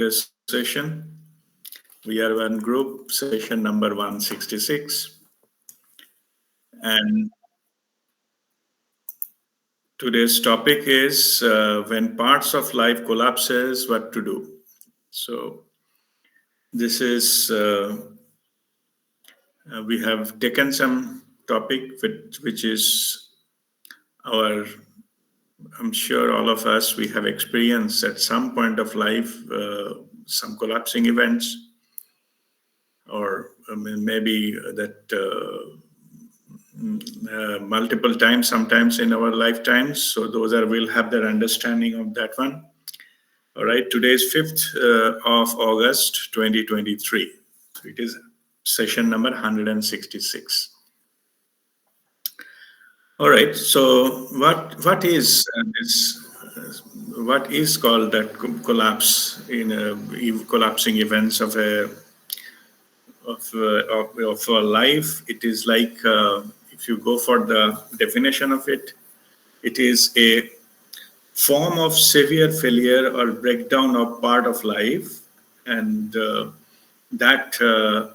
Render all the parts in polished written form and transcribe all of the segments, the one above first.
Kriya Session. WeAreOne group session number 166. And today's topic is when parts of life collapses, what to do. So this is we have taken some topic which is our. I'm sure all of us we have experienced at some point of life some collapsing events, or maybe that. Multiple times, sometimes in our lifetimes. So those are we'll have their understanding of that one. All right. Today is 5th of August, 2023. So it is session number 166. All right. So what is this? What is called that collapse in collapsing events of a life? It is like if you go for the definition of it, it is a form of severe failure or breakdown of part of life, and that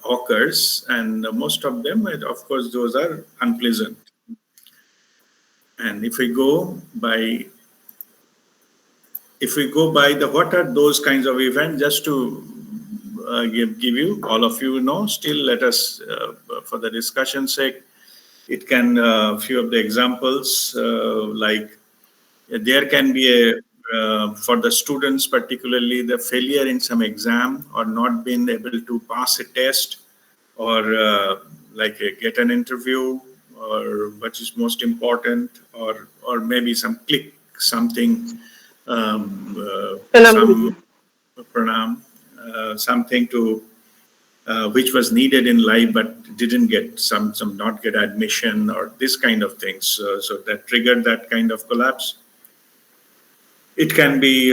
occurs, and most of them, of course, those are unpleasant. And if we go by the what are those kinds of events, just to give you, all of you know, still let us, for the discussion sake, it can, few of the examples, like there can be for the students, particularly the failure in some exam or not being able to pass a test, or get an interview, or what is most important, or maybe some click something, some pranam, something to which was needed in life but didn't get some not get admission, or this kind of things. So that triggered that kind of collapse. It can be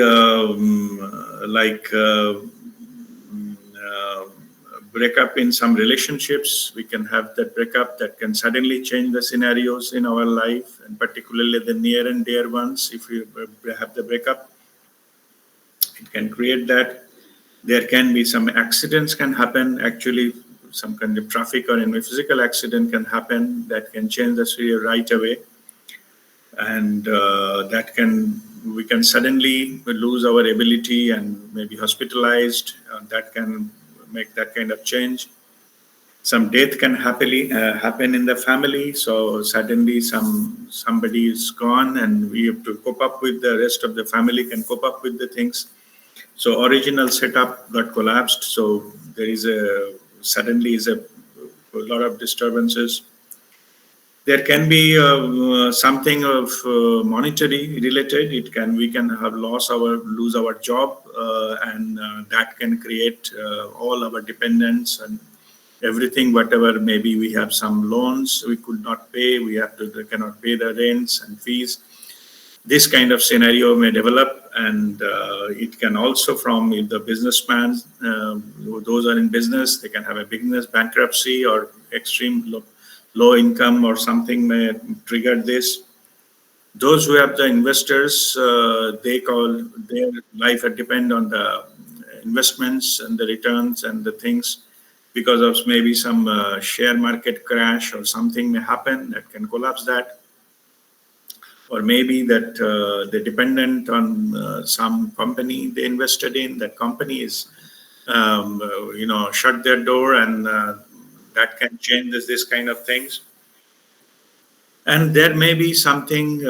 breakup in some relationships. We can have that breakup that can suddenly change the scenarios in our life, and particularly the near and dear ones. If we have the breakup, it can create that. There can be some accidents can happen. Actually, some kind of traffic or any physical accident can happen that can change the scenario right away, and we can suddenly lose our ability and maybe hospitalized. That can make that kind of change. Some death can happen in the family. So suddenly somebody is gone, and we have to cope up with the rest of the family can cope up with the things. So original setup got collapsed. So there is suddenly a lot of disturbances. There can be something of monetary related. We can have lose our job, and that can create all our dependents and everything. Whatever, maybe we have some loans we could not pay. They cannot pay the rents and fees. This kind of scenario may develop, and it can also, from if the businessman, those are in business, they can have a business bankruptcy or extreme low income or something may trigger this. Those who have the investors, they call their life depend on the investments and the returns and the things, because of maybe some share market crash or something may happen that can collapse that. Or maybe that they're dependent on some company they invested in. That company is, shut their door, and that can change this kind of things. And there may be something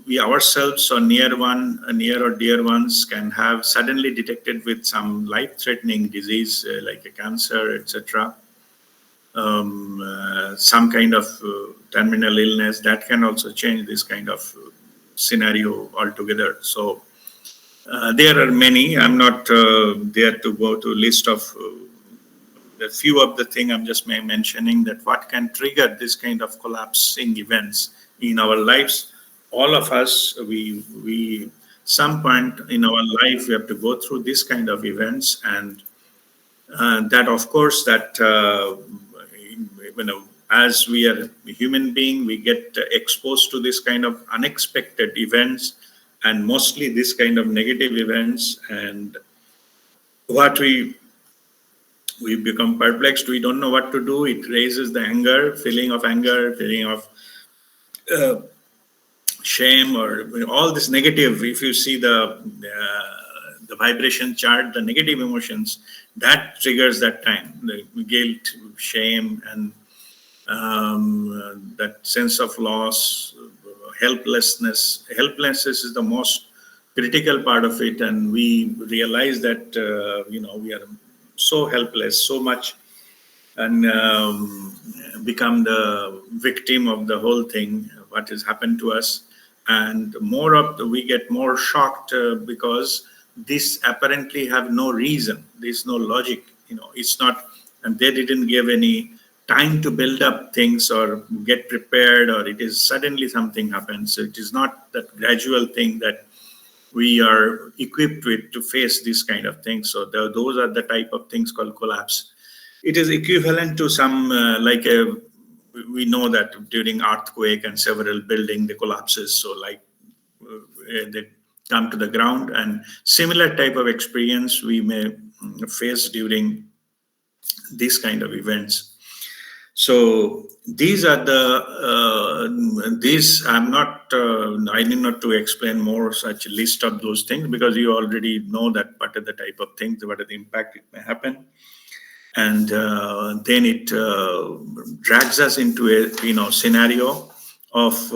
we ourselves or near or dear ones can have suddenly detected with some life-threatening disease, like a cancer, etc. Some kind of terminal illness that can also change this kind of scenario altogether. So there are many. I'm not there to go to list of the few of the thing. I'm just mentioning that what can trigger this kind of collapsing events in our lives. All of us, we some point in our life we have to go through this kind of events, and that of course that as we are a human being, we get exposed to this kind of unexpected events, and mostly this kind of negative events. And what we become perplexed. We don't know what to do. It raises the anger, feeling of shame, or all this negative. If you see the vibration chart, the negative emotions that triggers that time, the guilt, shame, and that sense of loss, helplessness. Helplessness is the most critical part of it, and we realize that we are so helpless, so much, and become the victim of the whole thing, what has happened to us. And we get more shocked because this apparently have no reason, there's no logic, it's not, and they didn't give any time to build up things or get prepared, or it is suddenly something happens. So it is not that gradual thing that we are equipped with to face this kind of things. So those are the type of things called collapse. It is equivalent to some we know that during earthquake and several building the collapses. So like they come to the ground, and similar type of experience we may face during these kind of events. So these are these. I'm not. I need not to explain more such list of those things, because you already know that what are the type of things, what are the impact it may happen, and then it drags us into a scenario of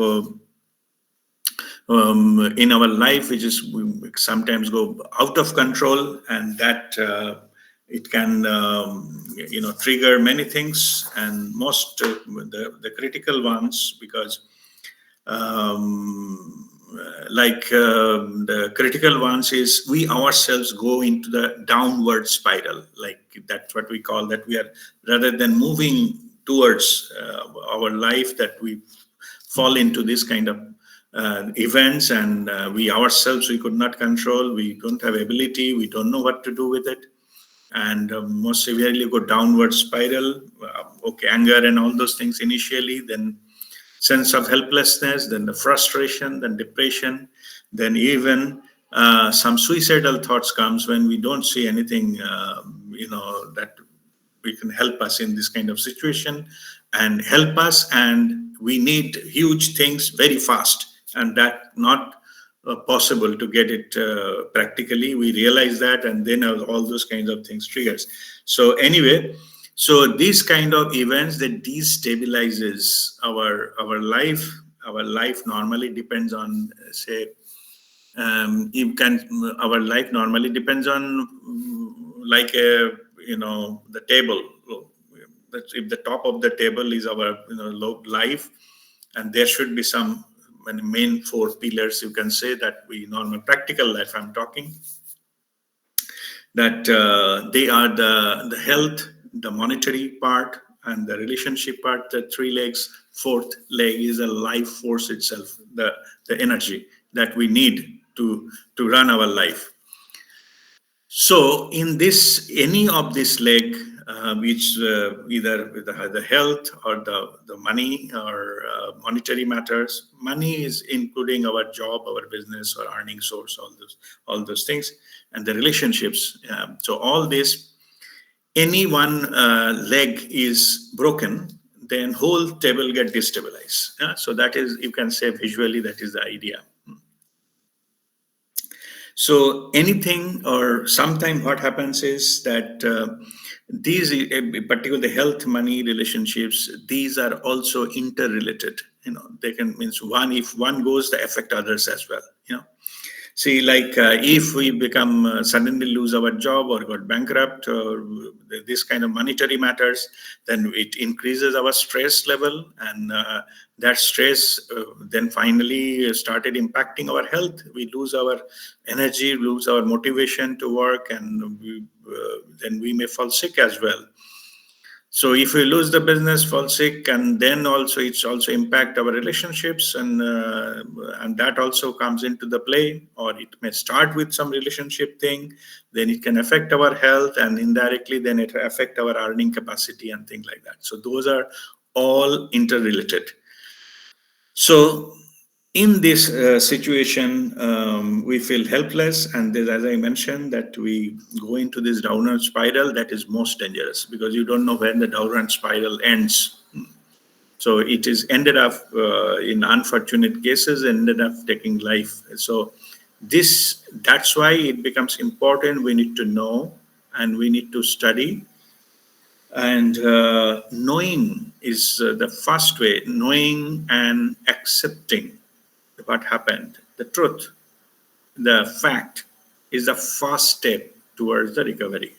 in our life, which is we sometimes go out of control, and that it can trigger many things, and most the critical ones, because the critical ones is we ourselves go into the downward spiral, like that's what we call that. We are, rather than moving towards our life, that we fall into this kind of events, and we ourselves, we could not control, we don't have ability, we don't know what to do with it, and most severely go downward spiral. Okay, anger and all those things initially, then sense of helplessness, then the frustration, then depression, then even some suicidal thoughts comes when we don't see anything that we can help us in this kind of situation and help us, and we need huge things very fast, and that not possible to get it practically. We realize that, and then all those kinds of things triggers. So anyway, so these kind of events that destabilizes our life. Our life normally depends on, say, you can our life normally depends on like a the table. That's if the top of the table is our low life, and there should be some main four pillars, you can say, that we normal practical life I'm talking, that they are the health, the monetary part, and the relationship part, the three legs. Fourth leg is the life force itself, the energy that we need to run our life. So in this, any of this leg, which either with the health or the money or monetary matters, money is including our job, our business, or earning source, all those things, and the relationships. So all this, any one leg is broken, then whole table get destabilized. So that is, you can say visually, that is the idea. So anything, or sometimes what happens is that these, particularly the health, money, relationships, these are also interrelated. They can, means one, if one goes, they affect others as well. See, like if we become suddenly lose our job or got bankrupt, or this kind of monetary matters, then it increases our stress level, and that stress then finally started impacting our health. We lose our energy, lose our motivation to work, and then we may fall sick as well. So if we lose the business, fall sick, and then also it's also impact our relationships, and that also comes into the play. Or it may start with some relationship thing, then it can affect our health, and indirectly then it affect our earning capacity and things like that. So those are all interrelated. So In this situation, we feel helpless, and as I mentioned, that we go into this downward spiral that is most dangerous, because you don't know when the downward spiral ends. So it is ended up in unfortunate cases, ended up taking life. So that's why it becomes important. We need to know, and we need to study, and knowing is the first way. Knowing and accepting what happened, the truth, the fact, is the first step towards the recovery.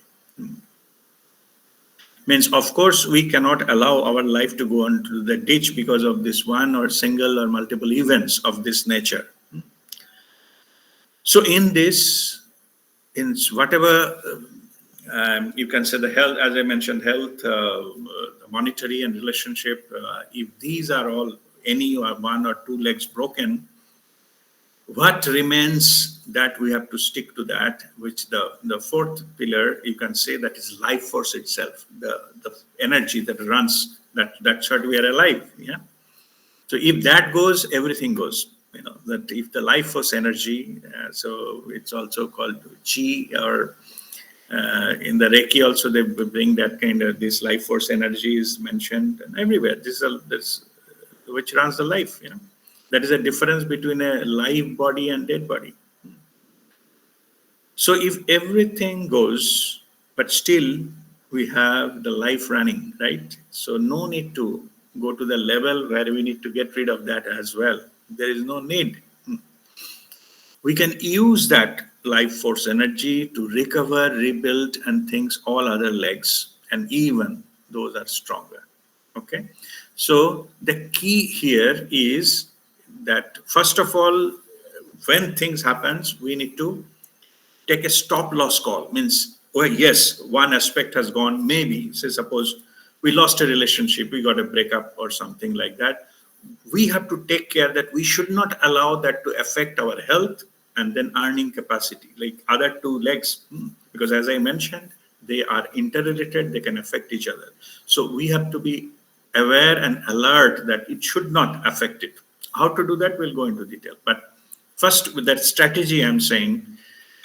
Means, of course, we cannot allow our life to go into the ditch because of this one or single or multiple events of this nature. So in this, in whatever you can say, the health, as I mentioned, health, monetary and relationship, if these are all any or one or two legs broken, what remains, that we have to stick to that, which the fourth pillar, you can say, that is life force itself, the energy that runs, that's what we are alive. Yeah. So if that goes, everything goes. That if the life force energy, so it's also called chi, or in the Reiki also they bring that kind of, this life force energy is mentioned, and everywhere. This which runs the life. That is a difference between a live body and dead body. So if everything goes, but still we have the life running, right? So no need to go to the level where we need to get rid of that as well. There is no need. We can use that life force energy to recover, rebuild, and things, all other legs, and even those are stronger. Okay. So the key here is that, first of all, when things happens, we need to take a stop loss call. Means, well, yes, one aspect has gone, maybe, say suppose we lost a relationship, we got a breakup or something like that. We have to take care that we should not allow that to affect our health and then earning capacity, like other two legs. Because as I mentioned, they are interrelated, they can affect each other. So we have to be aware and alert that it should not affect it. How to do that, we'll go into detail. But first, with that strategy I'm saying,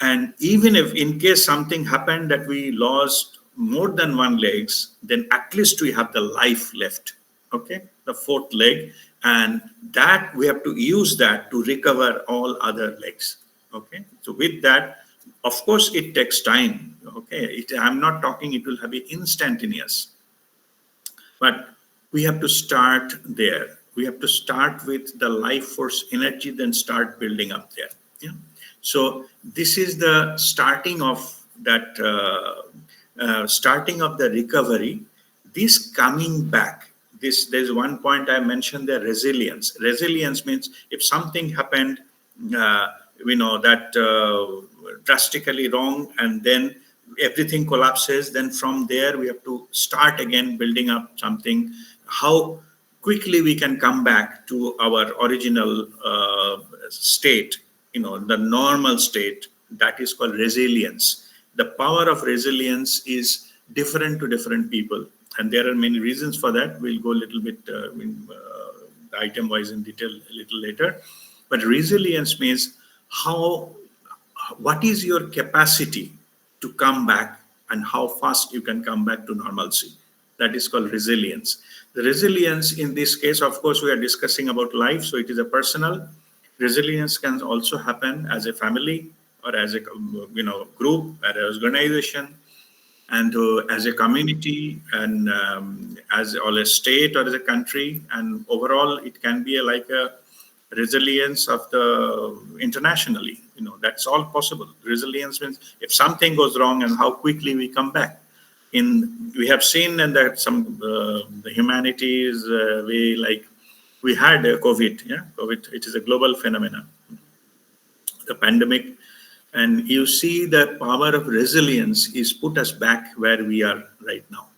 and even if in case something happened that we lost more than one legs, then at least we have the life left. Okay, the fourth leg, and that we have to use that to recover all other legs. Okay, so with that, of course, it takes time. Okay, I'm not talking it will be instantaneous, but we have to start there. We have to start with the life force energy, then start building up there. Yeah. So this is the starting of that, starting of the recovery. This coming back. There's one point I mentioned, the resilience. Resilience means if something happened, we know that drastically wrong, and then everything collapses, then from there we have to start again building up something. How quickly we can come back to our original state, the normal state, that is called resilience. The power of resilience is different to different people, and there are many reasons for that. We'll go a little bit item wise in detail a little later. But resilience means what is your capacity to come back, and how fast you can come back to normalcy. That is called resilience. The resilience in this case, of course, we are discussing about life, so it is a personal. Resilience can also happen as a family, or as a group, as an organization, and as a community, and as or a state, or as a country, and overall it can be like a resilience of the internationally. That's all possible. Resilience means if something goes wrong, and how quickly we come back. We have seen in that some the humanities way, like we had COVID. Yeah, COVID. It is a global phenomenon, the pandemic, and you see the power of resilience is put us back where we are right now.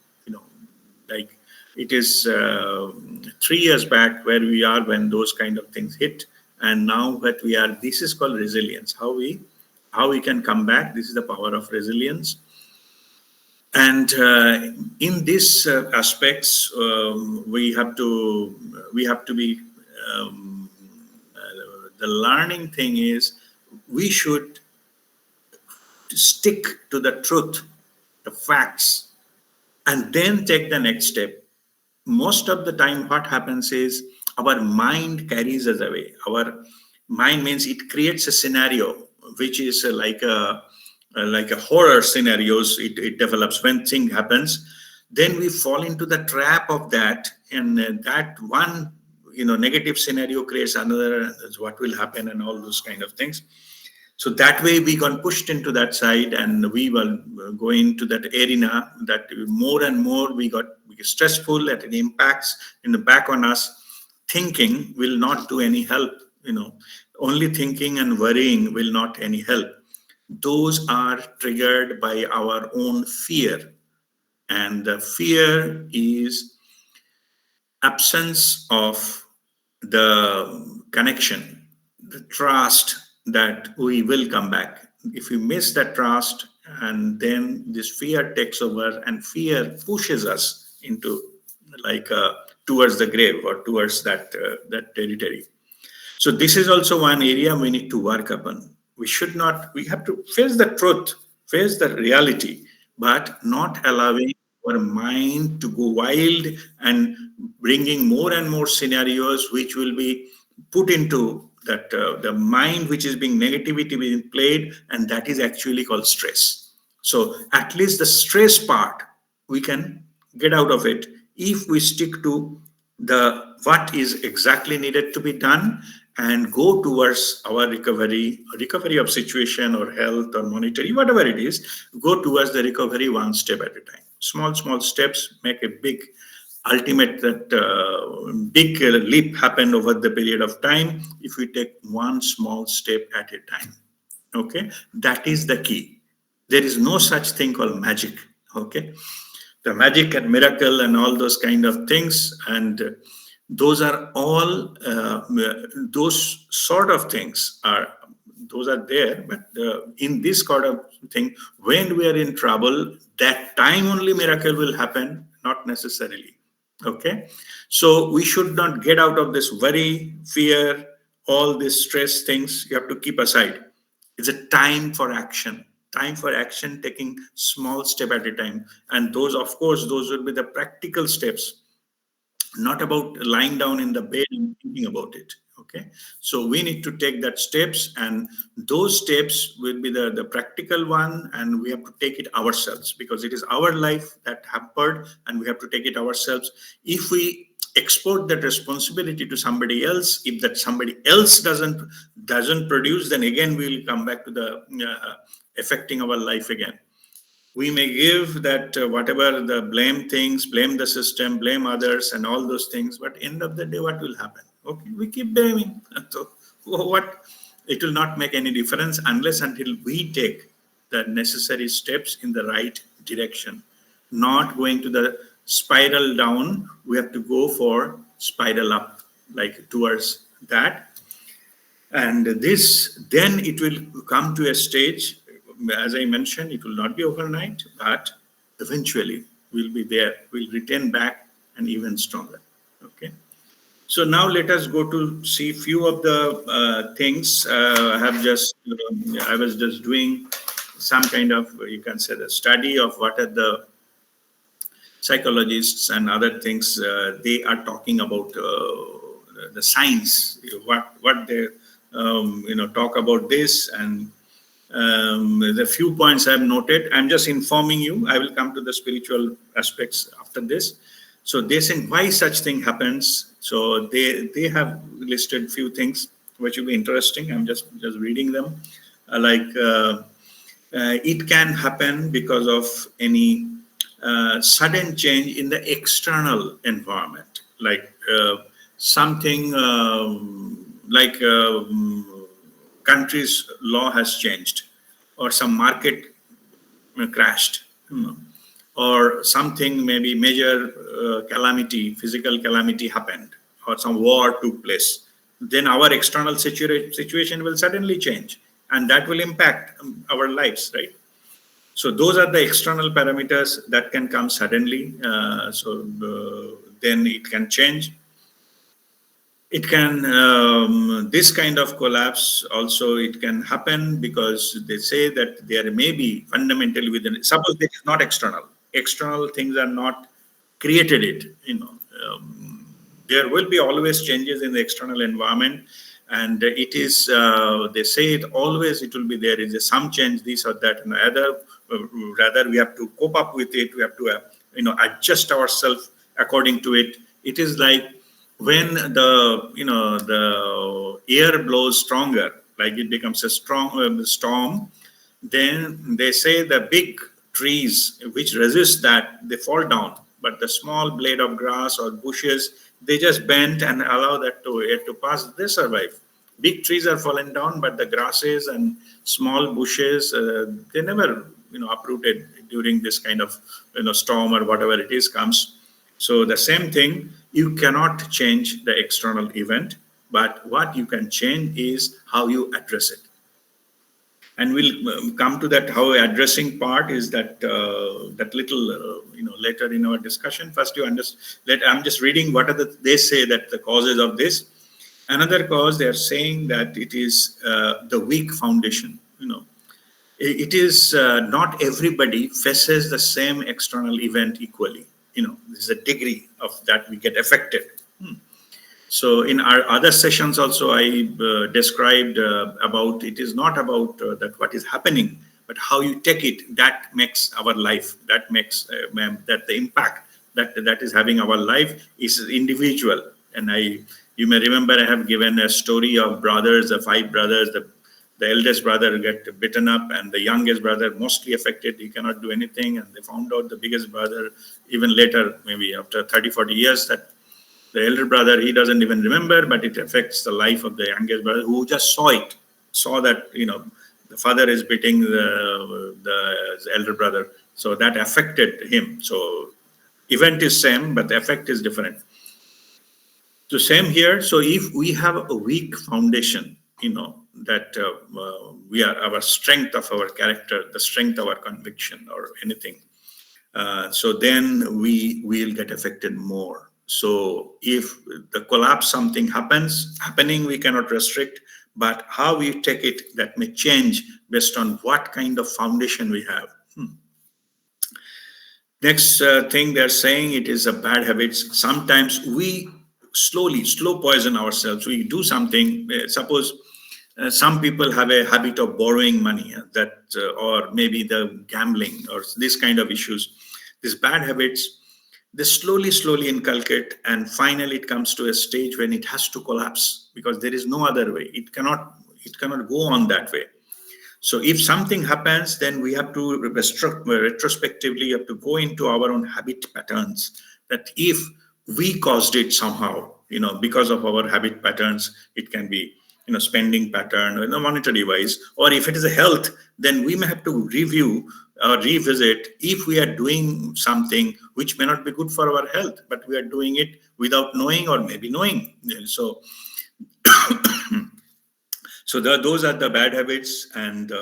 Like it is 3 years back where we are when those kind of things hit, and now that we are, this is called resilience. How we can come back, this is the power of resilience. And in these aspects, we have to be The learning thing is we should stick to the truth, the facts, and then take the next step. Most of the time, what happens is our mind carries us away. Our mind means it creates a scenario which is like a horror scenarios. It develops when thing happens. Then we fall into the trap of that, and that one negative scenario creates another. That's what will happen, and all those kind of things. So that way we got pushed into that side, and we will go into that arena that more and more we got stressful, that it impacts in the back on us. Thinking will not do any help. Only thinking and worrying will not any help. Those are triggered by our own fear, and the fear is absence of the connection, the trust that we will come back. If we miss that trust, and then this fear takes over, and fear pushes us into like towards the grave or towards that territory. So this is also one area we need to work upon. We have to face the truth, face the reality, but not allowing our mind to go wild and bringing more and more scenarios which will be put into that the mind which is being negativity being played, and that is actually called stress. So at least the stress part we can get out of it if we stick to the what is exactly needed to be done, and go towards our recovery of situation or health or monetary, whatever it is. Go towards the recovery one step at a time. Small steps make a big ultimate that big leap happen over the period of time if we take one small step at a time. Okay, that is the key. There is no such thing called magic. Okay, the magic and miracle and all those kind of things, and those are all those sort of things are those are there, but in this sort of thing, when we are in trouble, that time only miracle will happen, not necessarily. Okay, so we should not get out of this worry, fear, all these stress things. You have to keep aside. It's a time for action, taking small step at a time, and those, of course, those will be the practical steps, not about lying down in the bed and thinking about it. Okay, so we need to take that steps, and those steps will be the practical one, and we have to take it ourselves, because it is our life that hampered, and we have to take it ourselves. If we export that responsibility to somebody else, if that somebody else doesn't produce, then again we will come back to the affecting our life again. We may give that whatever the blame things, blame the system, blame others, and all those things. But end of the day, what will happen? Okay, we keep blaming. So what? It will not make any difference unless until we take the necessary steps in the right direction. Not going to the spiral down. We have to go for spiral up, like towards that. And this, then it will come to a stage, as I mentioned, it will not be overnight, but eventually we'll be there. We'll return back and even stronger. Okay. So now let us go to see few of the things. I was just doing some kind of, you can say, the study of what are the psychologists and other things they are talking about the science, what they talk about this, and the few points I've noted. I'm just informing you. I will come to the spiritual aspects after this. So they say why such thing happens. So they have listed few things which will be interesting. I'm just reading them. It can happen because of any sudden change in the external environment, like something like country's law has changed, or some market crashed, or something, maybe major calamity, physical calamity happened, or some war took place. Then our external situation will suddenly change, and that will impact our lives, right? So those are the external parameters that can come suddenly. Then it can change. It can, this kind of collapse also, it can happen because they say that there may be fundamentally within, suppose it is not external. External things are not created it, there will be always changes in the external environment, and it is, they say it always, it will be there is some change, this or that, and rather we have to cope up with it, we have to, adjust ourselves according to it. It is like when the air blows stronger, like it becomes a strong storm, then they say the big trees which resist that, they fall down, but the small blade of grass or bushes, they just bend and allow that to air to pass, they survive. Big trees are fallen down, but the grasses and small bushes, they never uprooted during this kind of storm or whatever it is comes. So the same thing, you cannot change the external event, but what you can change is how you address it. And we'll come to that, how addressing part is that, that little, later in our discussion. First, you understand. I'm just reading what are they say that the causes of this. Another cause, they are saying that it is the weak foundation. It is not everybody faces the same external event equally. There's a degree of that we get affected. So in our other sessions also, I described about, it is not about that what is happening, but how you take it, that makes our life, that makes that the impact that is having our life is individual. And you may remember, I have given a story of brothers, the 5 brothers, the eldest brother get bitten up, and the youngest brother mostly affected. He cannot do anything. And they found out the biggest brother, even later, maybe after 30, 40 years, that the elder brother, he doesn't even remember, but it affects the life of the youngest brother who just saw that, the father is beating the elder brother. So that affected him. So event is same, but the effect is different. So same here. So if we have a weak foundation, that we are, our strength of our character, the strength of our conviction or anything, so then we will get affected more. So if the collapse, something happening, we cannot restrict, but how we take it, that may change based on what kind of foundation we have. Next thing they're saying, it is a bad habits. Sometimes we slow poison ourselves. We do something, suppose some people have a habit of borrowing money, or maybe the gambling or this kind of issues. These bad habits, they slowly inculcate, and finally it comes to a stage when it has to collapse because there is no other way. It cannot go on that way. So if something happens, then we have to retrospectively have to go into our own habit patterns. That if we caused it somehow, because of our habit patterns, it can be spending pattern or monetary wise, or if it is a health, then we may have to review or revisit if we are doing something which may not be good for our health, but we are doing it without knowing or maybe knowing. So those are the bad habits. And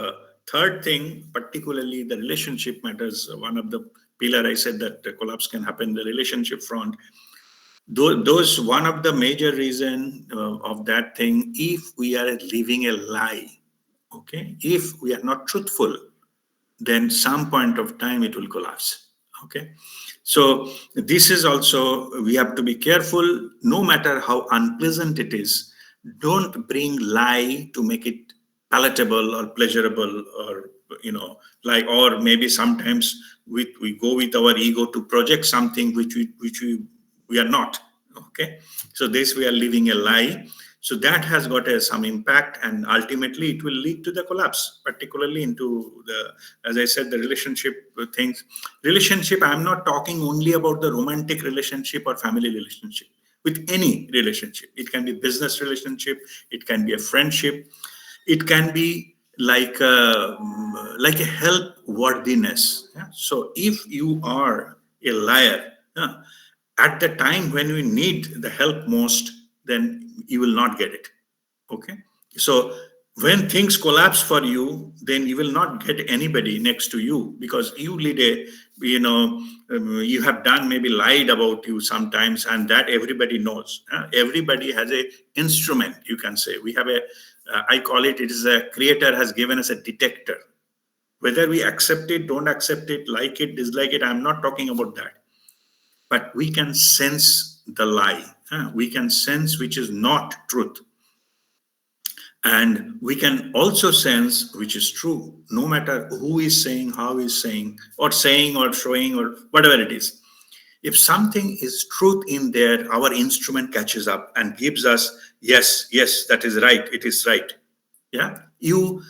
third thing, particularly the relationship matters. One of the pillar I said that the collapse can happen the relationship front. Those one of the major reason of that thing, if we are living a lie, okay, if we are not truthful, then some point of time it will collapse. Okay, so this is also, we have to be careful. No matter how unpleasant it is, don't bring lie to make it palatable or pleasurable, or or maybe sometimes we go with our ego to project something which we are not. Okay, so this, we are living a lie. So that has got some impact, and ultimately it will lead to the collapse, particularly into the, as I said, the relationship things. Relationship, I'm not talking only about the romantic relationship or family relationship. With any relationship, it can be business relationship, it can be a friendship, it can be like a help worthiness. Yeah? So if you are a liar, at the time when we need the help most, then you will not get it. Okay, so When things collapse for you, then you will not get anybody next to you, because you lead a, you have done, maybe lied about you sometimes, and that everybody knows. Everybody has a instrument, you can say. We have a, I call it, it is a creator has given us a detector. Whether we accept it, don't accept it, like it, dislike it, I'm not talking about that. But we can sense the lie. We can sense which is not truth. And we can also sense which is true, no matter who is saying, how is saying, or showing, or whatever it is. If something is truth in there, our instrument catches up and gives us, yes, yes, that is right, it is right. Yeah. You,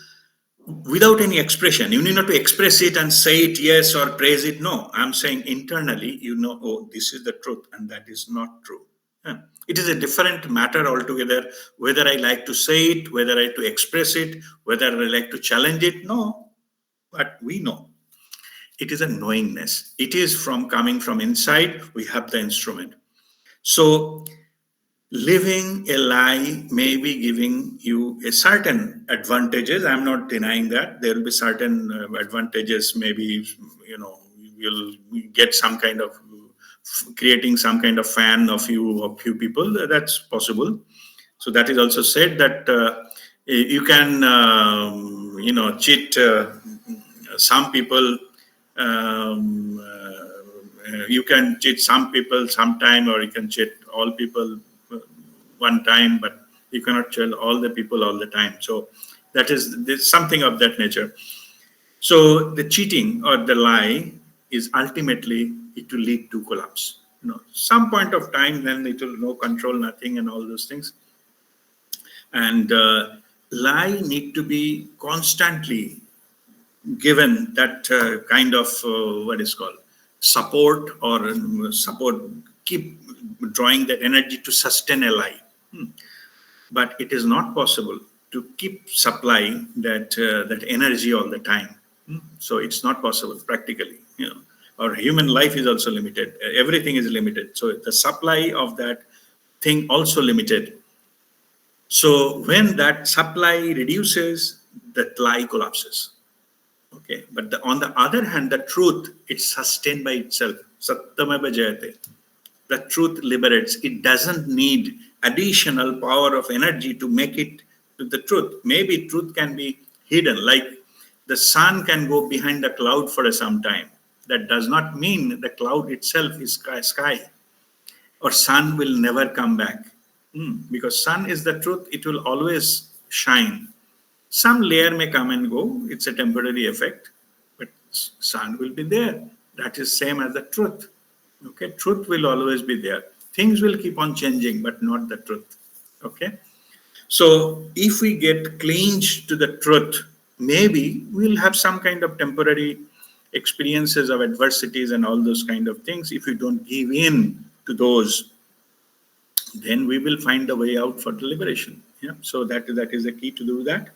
without any expression, you need not to express it and say it, yes, or praise it. No, I'm saying internally, oh, this is the truth and that is not true. Yeah. It is a different matter altogether, whether I like to say it, whether I like to express it, whether I like to challenge it. No, but we know. It is a knowingness. It is from coming from inside. We have the instrument. So living a lie may be giving you a certain advantages. I'm not denying that there will be certain advantages. Maybe you'll get some kind of creating some kind of fan of few people. That's possible. So that is also said that you can cheat some people. You can cheat some people sometime, or you can cheat all people one time, but you cannot cheat all the people all the time. So that is there's something of that nature. So the cheating or the lie is ultimately, it will lead to collapse. Some point of time, then it will no control, nothing, and all those things. And lie need to be constantly given that kind of what is called support, or support, keep drawing that energy to sustain a lie. But it is not possible to keep supplying that energy all the time. So it's not possible practically. Our human life is also limited. Everything is limited. So the supply of that thing also limited. So when that supply reduces, that lie collapses. Okay, but on the other hand, the truth, it's sustained by itself. Satyameva jayate. The truth liberates. It doesn't need additional power of energy to make it to the truth. Maybe truth can be hidden, like the sun can go behind the cloud for some time. That does not mean the cloud itself is sky, or sun will never come back. Because sun is the truth, it will always shine. Some layer may come and go, it's a temporary effect, but sun will be there. That is same as the truth. Okay, truth will always be there. Things will keep on changing, but not the truth. Okay, so if we get clinged to the truth, maybe we'll have some kind of temporary experiences of adversities and all those kind of things. If we don't give in to those, then we will find a way out for the liberation. Yeah, so that is the key to do that.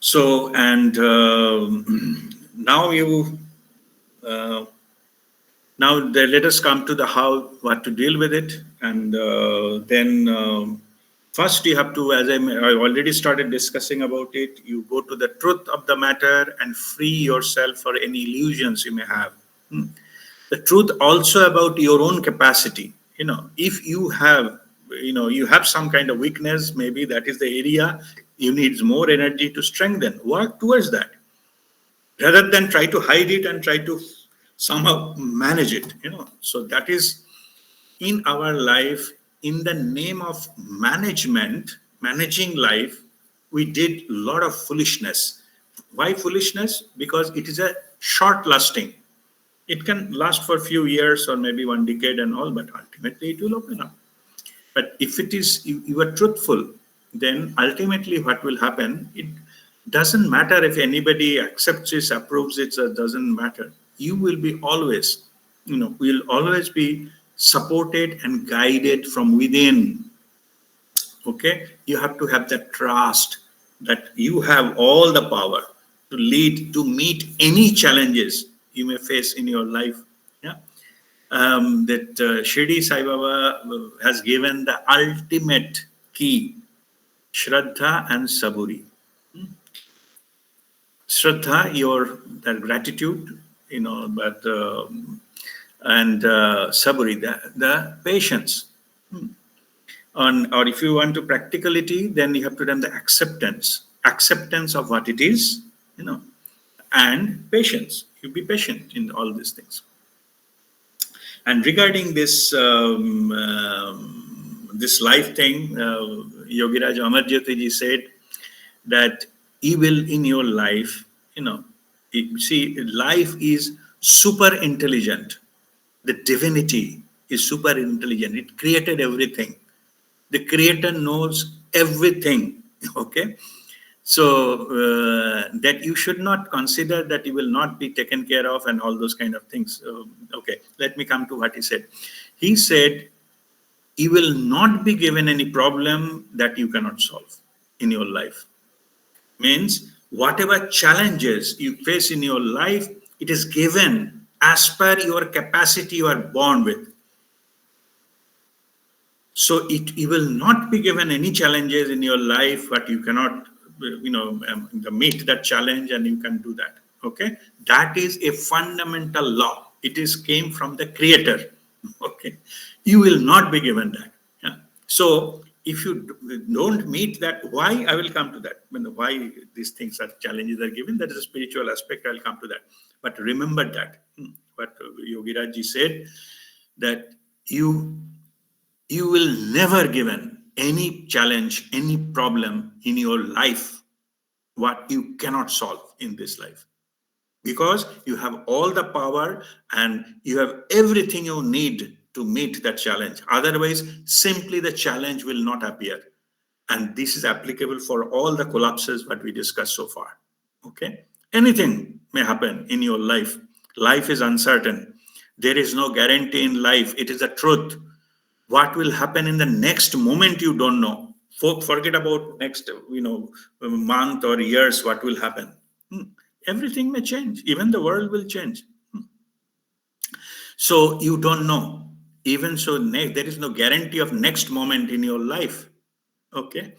So, and now let us come to the what to deal with it. And then first you have to, as I already started discussing about it, you go to the truth of the matter and free yourself for any illusions you may have. The truth also about your own capacity. If you have, you have some kind of weakness, maybe that is the area you need more energy to strengthen. Work towards that, rather than try to hide it and try to somehow manage it. So that is in our life, in the name of managing life, we did a lot of foolishness. Why foolishness? Because it is a short lasting. It can last for a few years or maybe one decade and all, but ultimately it will open up. But if it is, you are truthful, then ultimately what will happen, it doesn't matter if anybody accepts it, approves it, or doesn't matter. You will be always, will always be supported and guided from within. Okay? You have to have that trust that you have all the power to lead, to meet any challenges you may face in your life. Yeah. That Shirdi Sai Baba has given the ultimate key Shraddha and Saburi. Shraddha, your that gratitude, but and Saburi, the patience. Or if you want to practicality, then you have to done the acceptance of what it is, and patience. You be patient in all these things. And regarding this life thing, Yogiraj Amarjyoti ji said that evil in your life, see, life is super intelligent. The divinity is super intelligent. It created everything. The creator knows everything. Okay. So that you should not consider that you will not be taken care of and all those kind of things. Okay, let me come to what he said. He said, you will not be given any problem that you cannot solve in your life. Means whatever challenges you face in your life, it is given as per your capacity you are born with. So you will not be given any challenges in your life, but you cannot, meet that challenge and you can do that. Okay, that is a fundamental law. It came from the Creator. Okay, you will not be given that. Yeah. So if you don't meet that, why? I will come to that. Why these things are challenges are given? That is a spiritual aspect. I'll come to that. But remember that what Yogiraj ji said, that you will never given any challenge, any problem in your life what you cannot solve in this life, because you have all the power and you have everything you need to meet that challenge. Otherwise, simply the challenge will not appear. And this is applicable for all the collapses that we discussed so far. Okay, anything may happen in your life. Life is uncertain. There is no guarantee in life. It is a truth. What will happen in the next moment, you don't know. Forget about next month or years, what will happen. Everything may change. Even the world will change. So you don't know. Even so, there is no guarantee of next moment in your life. Okay,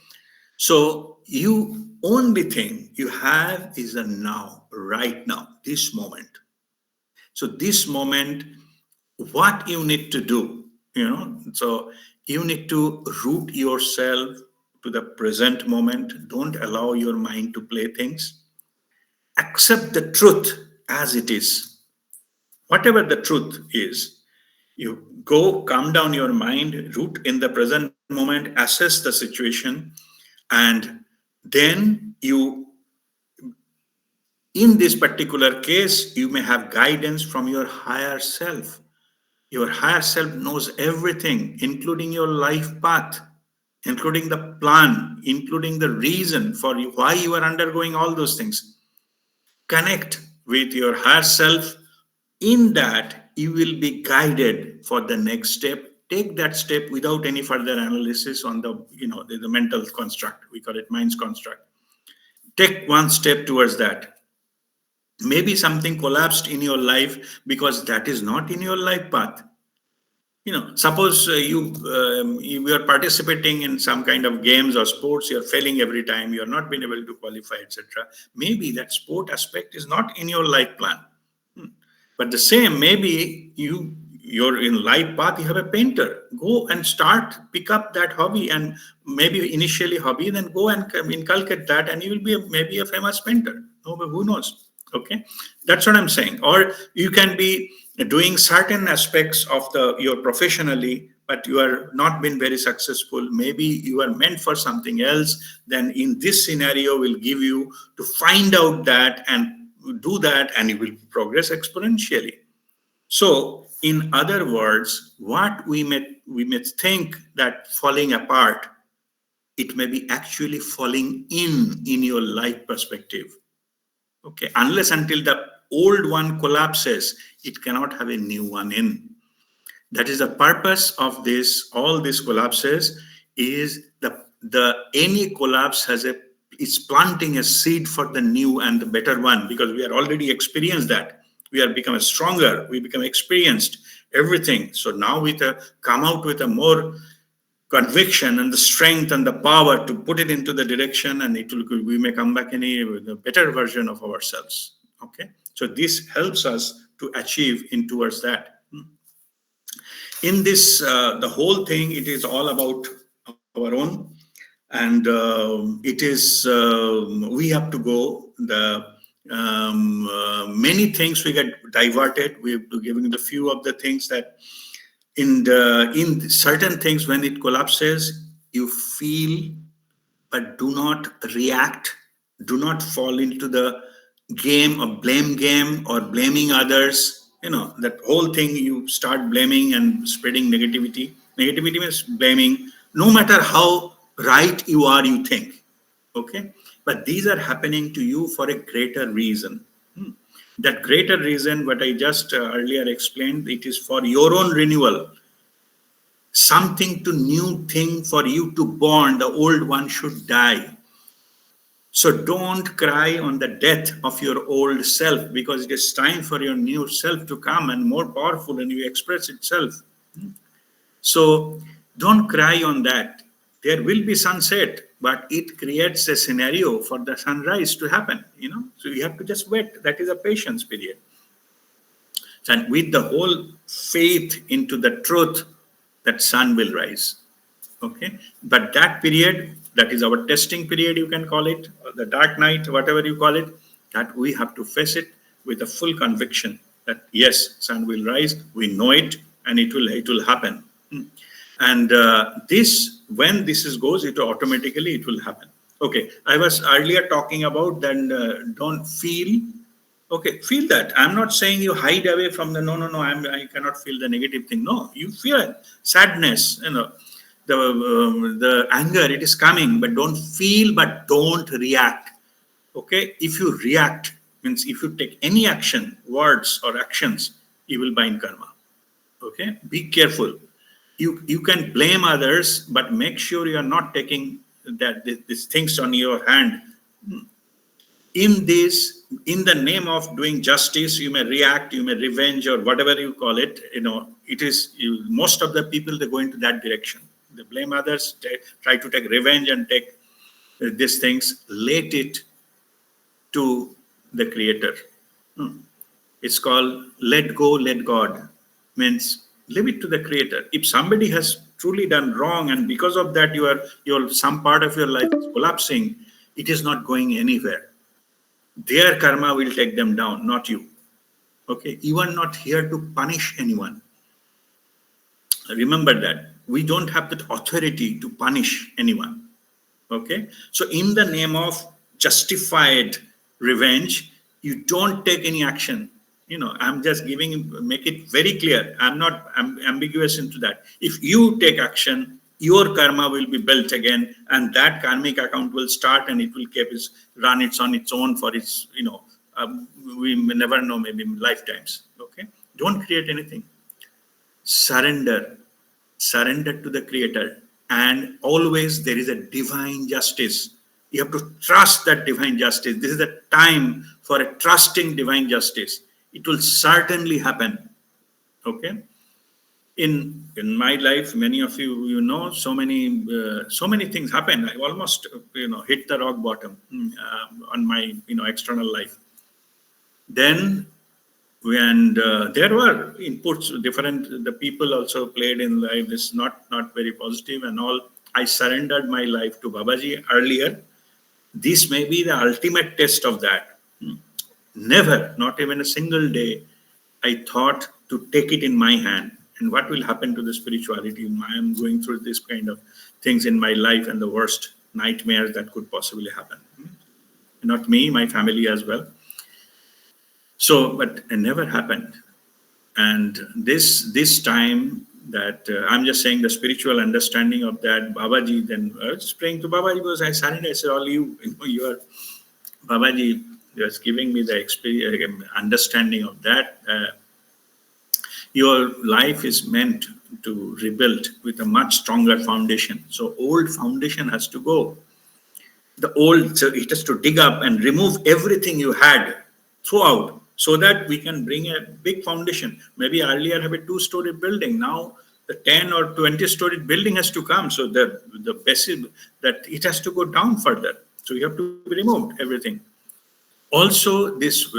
so you only thing you have is a now, right now, this moment. So this moment, what you need to do, so you need to root yourself to the present moment. Don't allow your mind to play things. Accept the truth as it is. Whatever the truth is, you go calm down your mind, root in the present moment, assess the situation, and then in this particular case, you may have guidance from your higher self. Your higher self knows everything, including your life path, including the plan, including the reason for why you are undergoing all those things. Connect with your higher self. In that, you will be guided for the next step. Take that step without any further analysis on the mental construct. We call it mind's construct. Take one step towards that. Maybe something collapsed in your life because that is not in your life path. Suppose you are participating in some kind of games or sports, you're failing every time, you're not being able to qualify, etc. Maybe that sport aspect is not in your life plan. But the same, maybe you're in life path, you have a painter. Go and pick up that hobby, and maybe initially hobby, then go and inculcate that, and you will be maybe a famous painter. No, but who knows? Okay, that's what I'm saying. Or you can be doing certain aspects of your professionally, but you are not been very successful. Maybe you are meant for something else. Then in this scenario, will give you to find out that and do that, and you will progress exponentially. So, in other words, what we may think that falling apart, it may be actually falling in your life perspective. Okay, unless until the old one collapses, it cannot have a new one in. That is the purpose of this. All these collapses is the any collapse is planting a seed for the new and the better one, because we are already experienced that. We are become stronger, we become experienced, everything. So now come out with a more conviction and the strength and the power to put it into the direction, and we may come back with a better version of ourselves. Okay, so this helps us to achieve in towards that. In this, the whole thing, it is all about our own, and it is we have to go. The many things we get diverted. We're giving the few of the things that in certain things, when it collapses, you feel, but do not react. Do not fall into the game of blame game or blaming others. That whole thing, you start blaming and spreading negativity. Negativity means blaming, no matter how right you are, you think. Okay, but these are happening to you for a greater reason. That greater reason, what I just earlier explained, it is for your own renewal. Something to new thing for you to born. The old one should die. So don't cry on the death of your old self, because it is time for your new self to come and more powerful, and you express itself. So don't cry on that. There will be sunset, but it creates a scenario for the sunrise to happen. So you have to just wait. That is a patience period. And with the whole faith into the truth, that sun will rise. Okay, but that period, that is our testing period, you can call it, or the dark night, whatever you call it, that we have to face it with a full conviction that yes, sun will rise. We know it, and it will happen. And when this goes, it will happen. Okay, I was earlier talking about then don't feel. Okay, feel that. I'm not saying you hide away from the no. I cannot feel the negative thing. No, you feel sadness. The anger. It is coming, but don't feel. But don't react. Okay, if you react, means if you take any action, words or actions, you will bind karma. Okay, be careful. You can blame others, but make sure you are not taking these things on your hand. In the name of doing justice, you may react, you may revenge, or whatever you call it. It is most of the people, they go into that direction. They blame others, try to take revenge and take these things. Let it to the Creator. It's called let go, let God. Means leave it to the Creator. If somebody has truly done wrong, and because of that your some part of your life is collapsing, it is not going anywhere. Their karma will take them down, not you. Okay, you are not here to punish anyone. Remember that. We don't have that authority to punish anyone. Okay, so in the name of justified revenge, you don't take any action. I'm just make it very clear. I'm not ambiguous into that. If you take action, your karma will be built again, and that karmic account will start, and it will run on its own for its, we may never know, maybe lifetimes. Okay, don't create anything. Surrender to the Creator, and always there is a divine justice. You have to trust that divine justice. This is the time for a trusting divine justice. It will certainly happen. Okay. In my life, many of you know, so many things happen. I almost hit the rock bottom on my external life. Then when there were inputs, different, the people also played in life. This not very positive and all. I surrendered my life to Babaji earlier. This may be the ultimate test of that. Never, not even a single day, I thought to take it in my hand. And what will happen to the spirituality? I am going through this kind of things in my life, and the worst nightmares that could possibly happen. Not me, my family as well. So, but it never happened. And this time that I'm just saying the spiritual understanding of that, Babaji, then I was praying to Babaji because I surrendered. I said, all you are, Babaji was giving me the experience, understanding of that. Your life is meant to rebuild with a much stronger foundation. So old foundation has to go. So it has to dig up and remove everything you had throughout, so that we can bring a big foundation. Maybe earlier have a 2-story building. Now the 10 or 20-story building has to come. So the basic, that it has to go down further. So you have to remove everything. Also, this,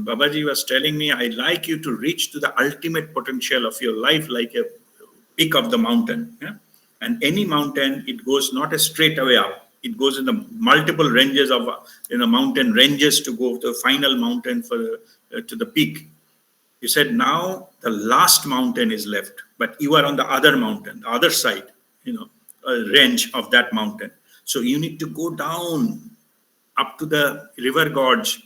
Babaji was telling me, I like you to reach to the ultimate potential of your life like a peak of the mountain. Yeah? And any mountain, it goes not a straight away up. It goes in the multiple ranges of mountain ranges to go to the final mountain to the peak. You said now the last mountain is left, but you are on the other mountain, the other side, range of that mountain. So you need to go down up to the river gorge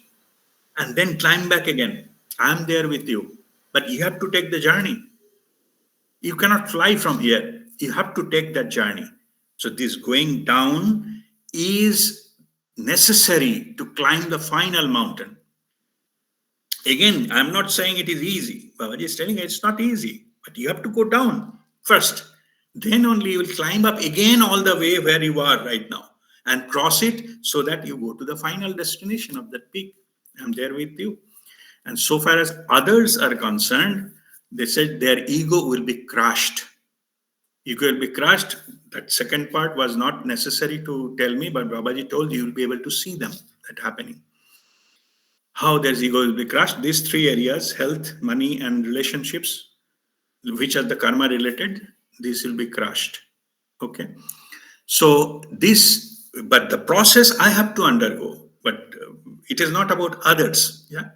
and then climb back again. I'm there with you, but you have to take the journey. You cannot fly from here. You have to take that journey. So this going down is necessary to climb the final mountain. Again, I'm not saying it is easy. Babaji is telling you it's not easy, but you have to go down first. Then only you will climb up again all the way where you are right now and cross it so that you go to the final destination of that peak. I'm there with you. And so far as others are concerned, they said their ego will be crushed. Ego will be crushed. That second part was not necessary to tell me, but Babaji told you will be able to see them, that happening. How their ego will be crushed. These three areas, health, money, and relationships, which are the karma related, this will be crushed. Okay. So but the process I have to undergo, but it is not about others. Yeah.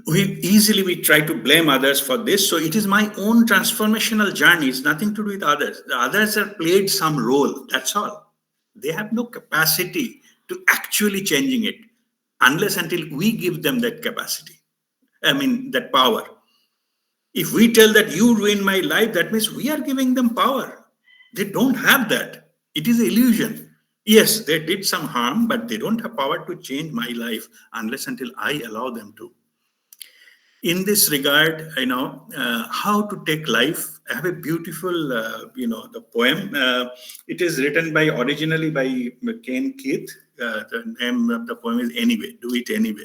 We try to blame others for this. So it is my own transformational journey. It's nothing to do with others. The others have played some role. That's all. They have no capacity to actually changing it unless until we give them that capacity. That power. If we tell that you ruin my life, that means we are giving them power. They don't have that. It is illusion. Yes, they did some harm, but they don't have power to change my life unless until I allow them to. In this regard, how to take life. I have a beautiful, the poem. It is written originally by Ken Keith. The name of the poem is Anyway, Do It Anyway.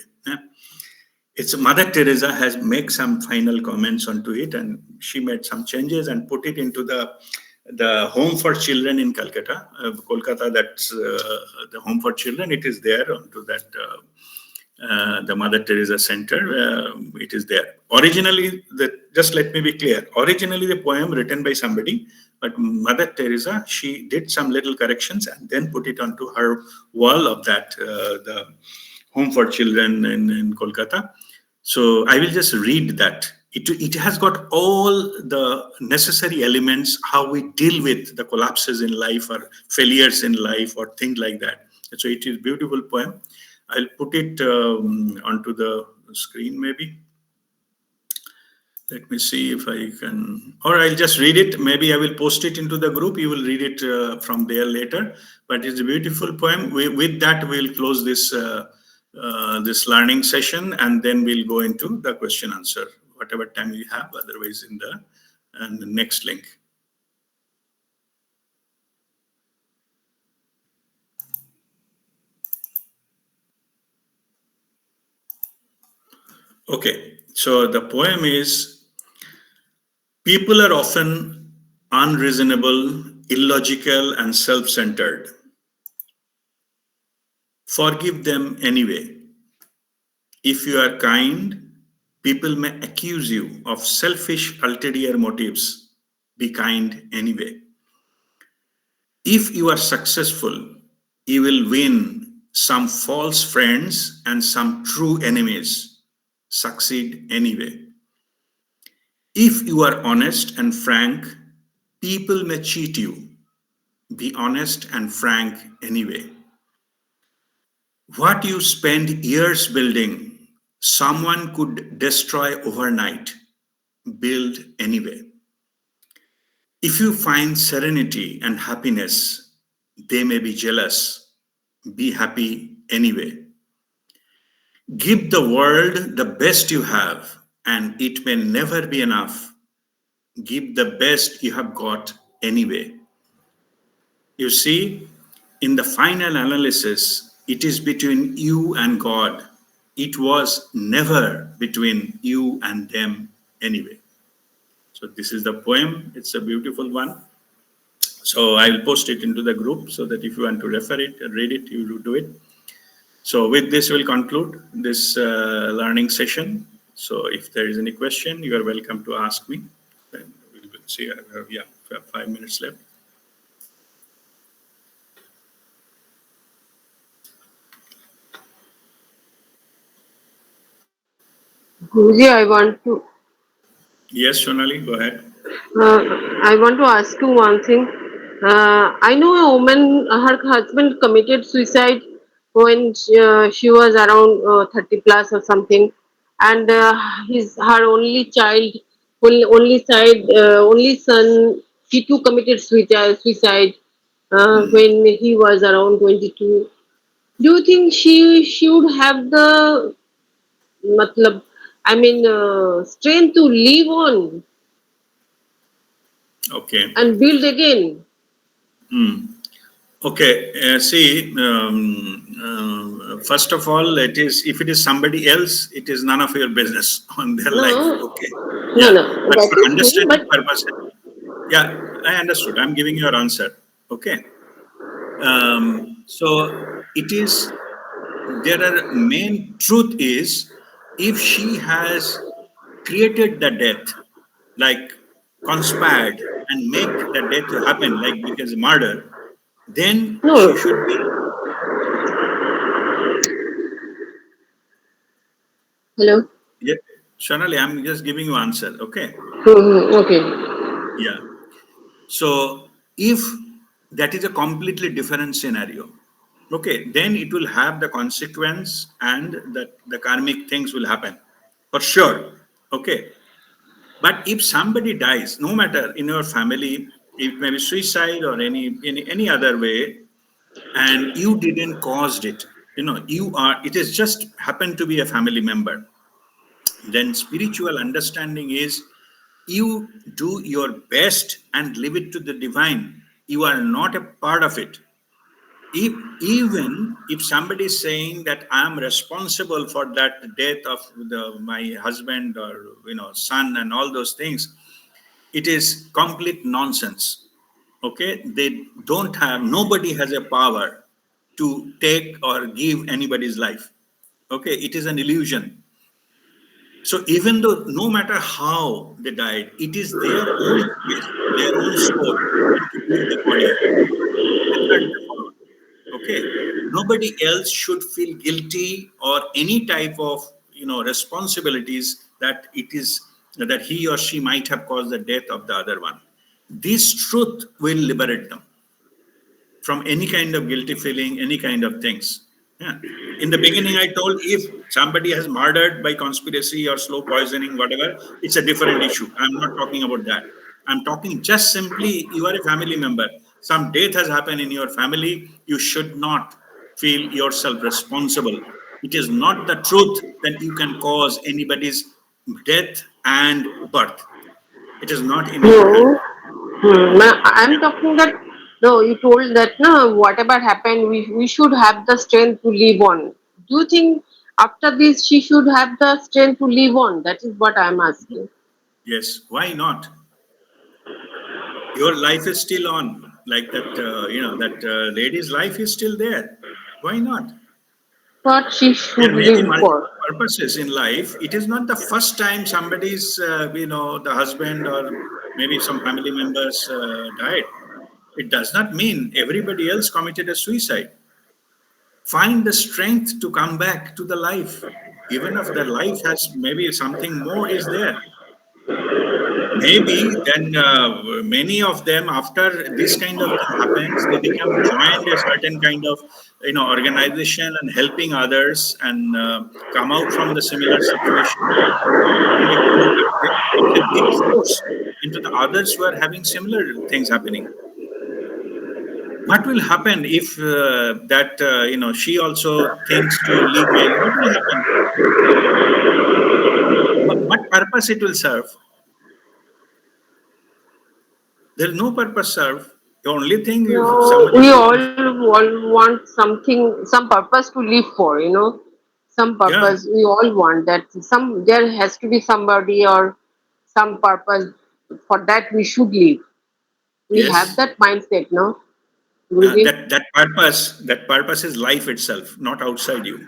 It's Mother Teresa has made some final comments onto it, and she made some changes and put it into the home for children in Calcutta, Kolkata. That's the home for children. It is there onto that. The Mother Teresa Center, it is there. Originally, just let me be clear. Originally, the poem written by somebody, but Mother Teresa, she did some little corrections and then put it onto her wall of that, the Home for Children in Kolkata. So I will just read that. It has got all the necessary elements, how we deal with the collapses in life or failures in life or things like that. So it is a beautiful poem. I'll put it onto the screen maybe. Let me see if I can, or I'll just read it. Maybe I will post it into the group. You will read it from there later. But it's a beautiful poem. With that, we'll close this this learning session, and then we'll go into the question answer, whatever time we have. Otherwise, in the next link. Okay, so the poem is: people are often unreasonable, illogical, and self-centered. Forgive them anyway. If you are kind, people may accuse you of selfish ulterior motives. Be kind anyway. If you are successful, you will win some false friends and some true enemies. Succeed anyway. If you are honest and frank, people may cheat you. Be honest and frank anyway. What you spend years building, someone could destroy overnight. Build anyway. If you find serenity and happiness, they may be jealous. Be happy anyway. Give the world the best you have, and it may never be enough. Give the best you have got anyway. You see, in the final analysis, it is between you and God. It was never between you and them anyway. So this is the poem. It's a beautiful one. So I will post it into the group so that if you want to refer it and read it, you will do it. So with this, we'll conclude this learning session. So if there is any question, you are welcome to ask me. Then we will see. Yeah, we have 5 minutes left. Guruji, Yes, Sonali, go ahead. uh, I want to ask you one thing. I know a woman, her husband committed suicide when she was around 30 plus or something, and her only child, only son, he too committed suicide Hmm. when he was around 22. Do you think she should have the matlab, strength to live on Okay. and build again? Hmm. Okay. See, first of all, it is if it is somebody else, it is none of your business on their life. No, Okay. no, Yeah. no. But That for is true. understanding But purposes, yeah, I understood. I'm giving your answer. Okay. So it is there are main truth is if she has created the death, like conspired and make the death happen, like because murder, then she should no. be. Hello. Yeah, Sonali, I'm just giving you answer. Okay. Okay. Yeah. So if that is a completely different scenario, okay, then it will have the consequence and the karmic things will happen for sure. Okay. But if somebody dies, no matter in your family, it may be suicide or any other way, and you didn't caused it, you are it is just happened to be a family member, then spiritual understanding is you do your best and leave it to the divine. You are not a part of it. Even if somebody is saying that I am responsible for that death of my husband or son and all those things, it is complete nonsense. Okay, they don't have nobody has a power to take or give anybody's life. Okay, it is an illusion. So even though no matter how they died, it is their own choice, their own soul, and to leave the body, whether they follow. Okay, nobody else should feel guilty or any type of responsibilities that it is that he or she might have caused the death of the other one. This truth will liberate them from any kind of guilty feeling, any kind of things. Yeah. In the beginning, I told if somebody has murdered by conspiracy or slow poisoning, whatever, it's a different issue. I'm not talking about that. I'm talking just simply you are a family member. Some death has happened in your family. You should not feel yourself responsible. It is not the truth that you can cause anybody's death and birth. It is not in your hand. No. I'm talking that. No, you told that no, whatever happened, we should have the strength to live on. Do you think after this she should have the strength to live on? That is what I'm asking. Yes, why not? Your life is still on, like that that lady's life is still there. Why not? What she should There may be live for? multiple purposes in life. It is not the first time somebody's the husband or maybe some family members died. It does not mean everybody else committed a suicide. Find the strength to come back to the life, even if the life has maybe something more is there. Maybe then many of them, after this kind of thing happens, they become joined a certain kind of organization and helping others and come out from the similar situation and it becomes a big force into the others who are having similar things happening. What will happen if that she also thinks to leave my? What will happen? What purpose it will serve? There is no purpose served. The only thing if No, somebody we feels, all want something, some purpose to live for, some yeah, purpose. We all want that. There has to be somebody or some purpose. for that we should leave. We have Yes. that mindset, no, Guruji? That purpose is life itself, not outside you.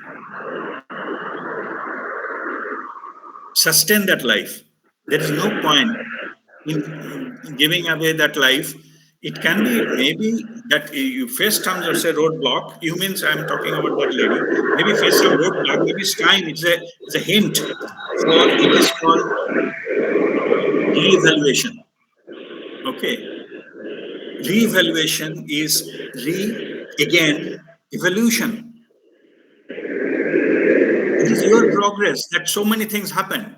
Sustain that life. There is no point in giving away that life. It can be maybe that you face some, say, roadblock. You means I'm talking about that lady. Maybe face some roadblock. Maybe it's time. It's a hint for it is called re-evaluation. Okay, re-evaluation is again evolution. It is your progress that so many things happen.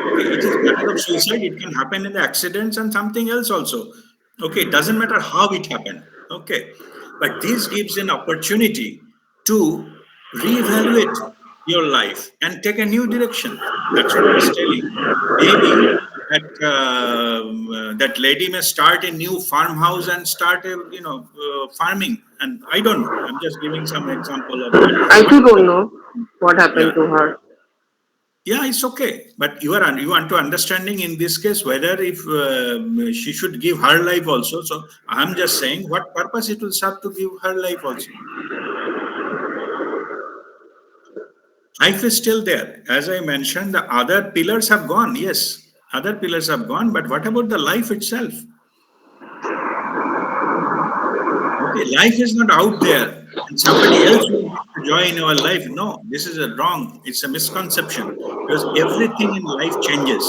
Okay, it is matter of suicide. It can happen in the accidents and something else also. Okay, it doesn't matter how it happened. Okay, but this gives an opportunity to reevaluate your life and take a new direction. That's what I was telling. Maybe that lady may start a new farmhouse and start a farming. And I don't know. I'm just giving some example of that. I What? too don't know what Yeah. happened to her. Yeah, it's okay, but you want to understanding in this case whether if she should give her life also. So I'm just saying what purpose it will serve to give her life also. Life is still there. As I mentioned, the other pillars have gone. Yes, other pillars have gone, but what about the life itself? Okay, life is not out there and somebody else will give the joy in our life. No, this is a wrong. It's a misconception because everything in life changes.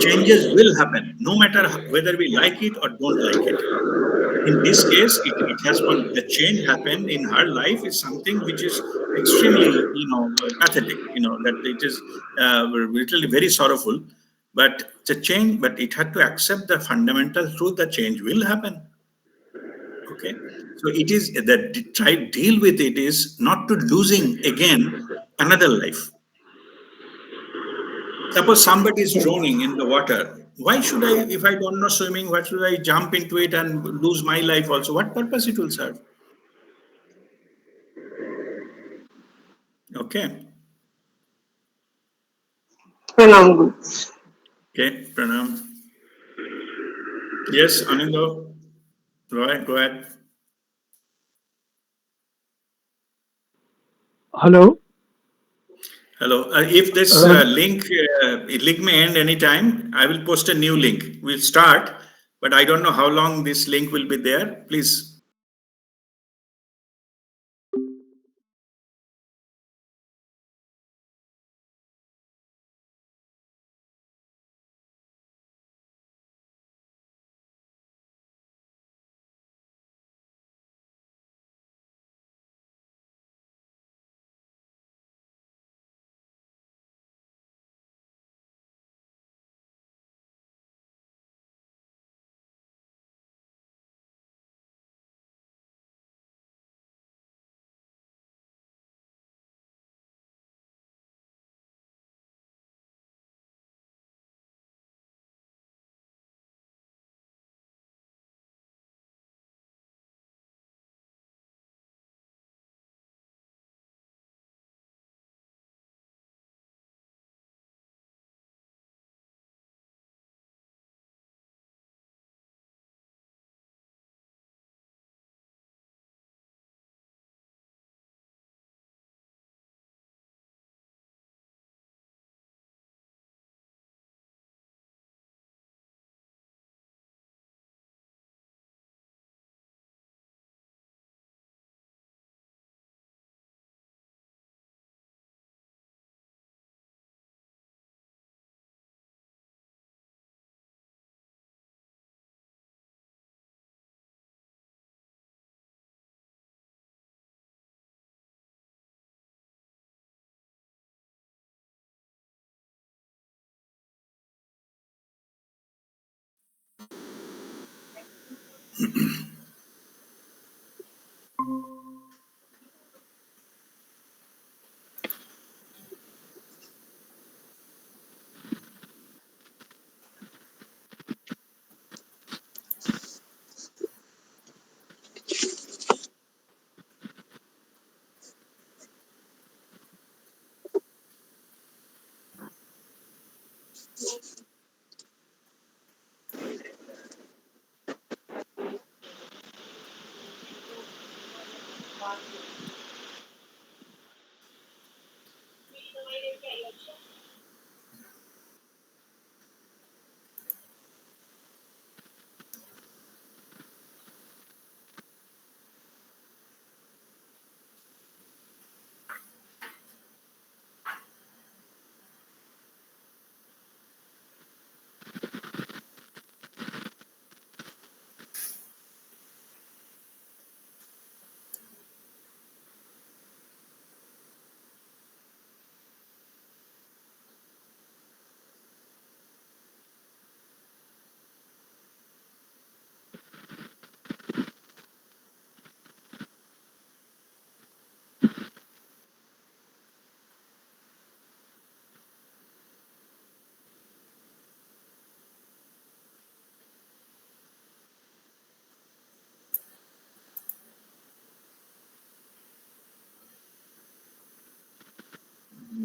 Changes will happen no matter whether we like it or don't like it. In this case, it has one. The change happened in her life is something which is extremely, pathetic. That it is literally very sorrowful. But the change, but it had to accept the fundamental truth that change will happen. Okay, so it is that try deal with it is not to losing again another life. Suppose somebody is drowning in the water. Why should I, if I don't know swimming, why should I jump into it and lose my life also? What purpose it will serve? Okay. Pranam Guru. Okay, Pranam. Yes, Anindo. Go ahead. Hello. Hello. If this Uh, link may end anytime, I will post a new link. We'll start, but I don't know how long this link will be there. Please.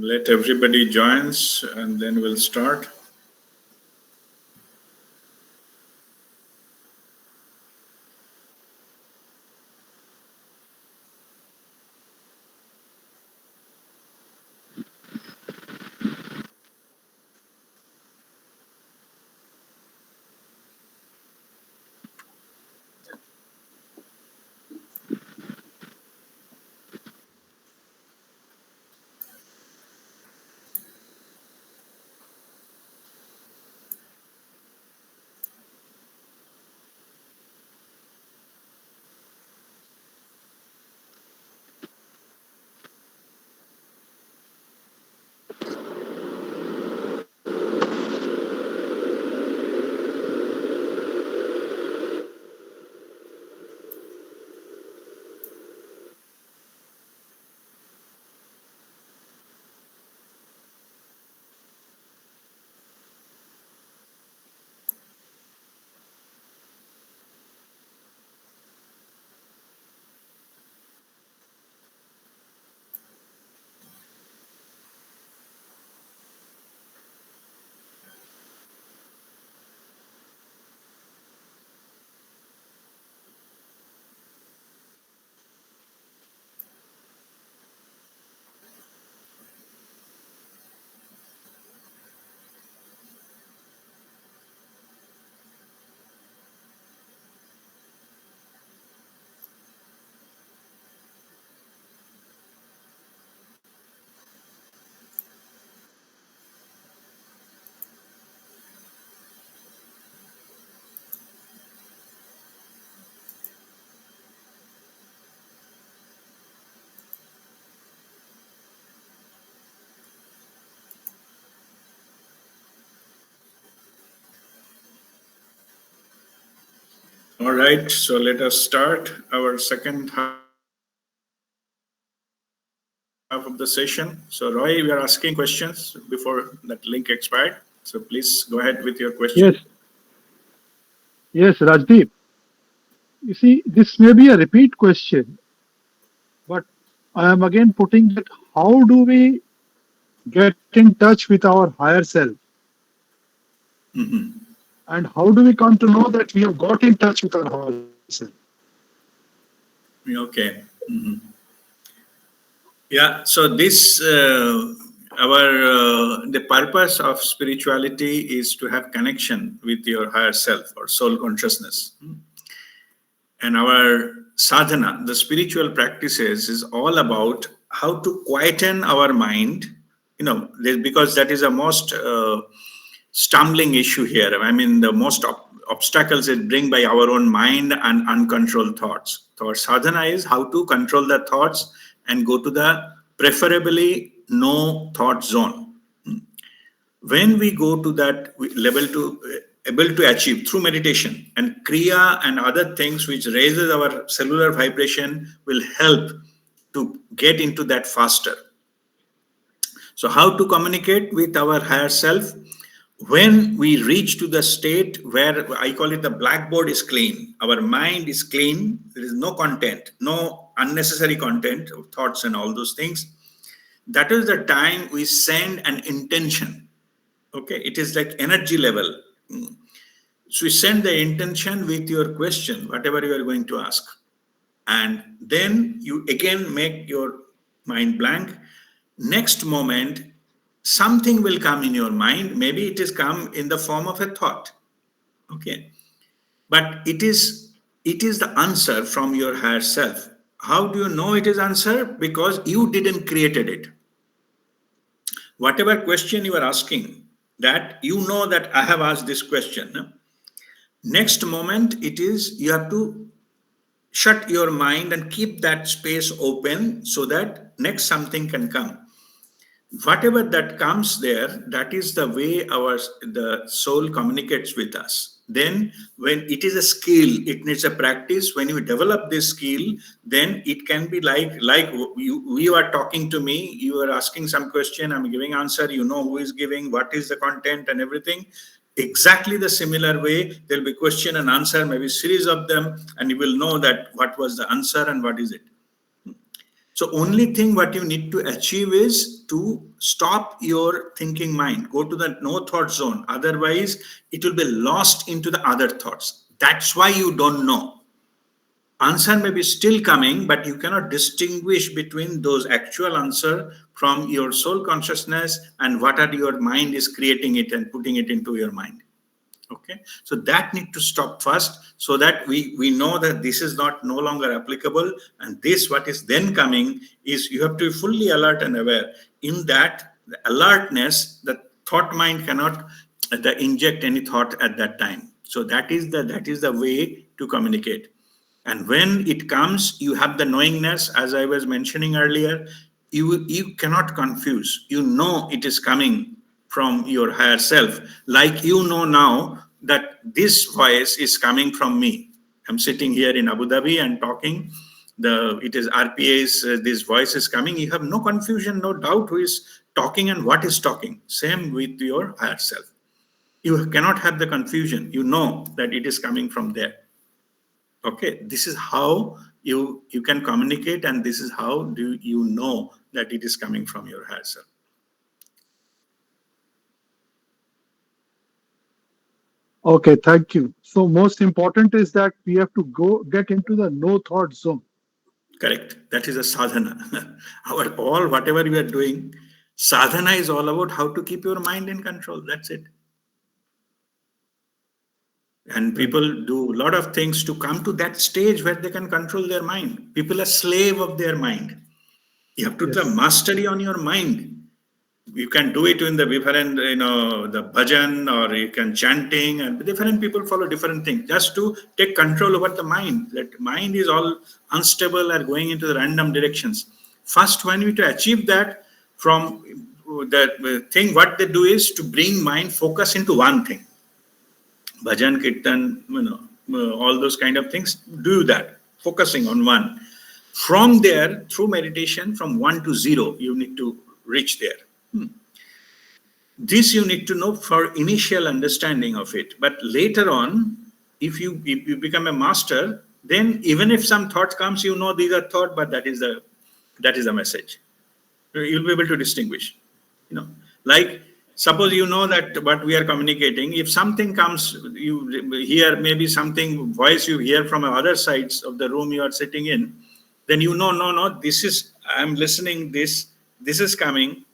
Let everybody joins and then we'll start. All right, so let us start our second half of the session. So, Roy, we are asking questions before that link expired. So, please go ahead with your question. Yes, yes, Rajdeep. You see, this may be a repeat question, but I am again putting that how do we get in touch with our higher self? And how do we come to know that we have got in touch with our higher self? Okay. Yeah. So, this our the purpose of spirituality is to have connection with your higher self or soul consciousness. And our sadhana, the spiritual practices, is all about how to quieten our mind, because that is a most stumbling issue here. I mean, the most obstacles it bring by our own mind and uncontrolled thoughts. So our sadhana is how to control the thoughts and go to the preferably no thought zone. When we go to that level to able to achieve through meditation and kriya and other things which raises our cellular vibration will help to get into that faster. So how to communicate with our higher self? When we reach to the state where I call it the blackboard is clean, our mind is clean, there is no content, no unnecessary content of thoughts and all those things. That is the time we send an intention. Okay, it is like energy level. So you send the intention with your question, whatever you are going to ask, and then you again make your mind blank. Next moment, something will come in your mind. Maybe it is come in the form of a thought. Okay, but it is the answer from your higher self. How do you know it is answer? Because you didn't created it. Whatever question you are asking, that you know that I have asked this question. No? Next moment, it is you have to shut your mind and keep that space open so that next something can come. Whatever that comes there, that is the way the soul communicates with us. Then when it is a skill, it needs a practice. When you develop this skill, then it can be like you are talking to me, you are asking some question, I'm giving answer, you know who is giving, what is the content and everything. Exactly the similar way, there will be question and answer, maybe series of them, and you will know that what was the answer and what is it. So only thing what you need to achieve is to stop your thinking mind, go to the no thought zone. Otherwise, it will be lost into the other thoughts. That's why you don't know. Answer may be still coming, but you cannot distinguish between those actual answer from your soul consciousness and what are your mind is creating it and putting it into your mind. Okay, so that need to stop first, so that we know that this is not no longer applicable, and this what is then coming is you have to be fully alert and aware. In that the alertness, the thought mind cannot inject any thought at that time. So that is the way to communicate. And when it comes, you have the knowingness, as I was mentioning earlier. You cannot confuse. You know it is coming from your higher self. Like you know now that this voice is coming from me. I'm sitting here in Abu Dhabi and talking. It is RPA's. This voice is coming. You have no confusion, no doubt who is talking and what is talking. Same with your higher self. You cannot have the confusion. You know that it is coming from there. Okay, this is how you can communicate, and this is how do you know that it is coming from your higher self. Okay, thank you. So most important is that we have to go get into the no thought zone. Correct, that is a sadhana. Our all whatever we are doing, sadhana is all about how to keep your mind in control. That's it. And people do a lot of things to come to that stage where they can control their mind. People are slave of their mind. You have to do the Yes. mastery on your mind. You can do it in the different, the bhajan, or you can chanting, and different people follow different things just to take control over the mind. That mind is all unstable or going into the random directions. First, when you to achieve that, from the thing, what they do is to bring mind focus into one thing. Bhajan, kirtan, all those kind of things. Do that, focusing on one. From there, through meditation, from 1 to 0, you need to reach there. This you need to know for initial understanding of it. But later on, if you become a master, then even if some thought comes, you know these are thought, but that is the message. You'll be able to distinguish. Like suppose you know that what we are communicating. If something comes, you hear maybe something voice you hear from other sides of the room you are sitting in, then you know, no, this is I'm listening. This is coming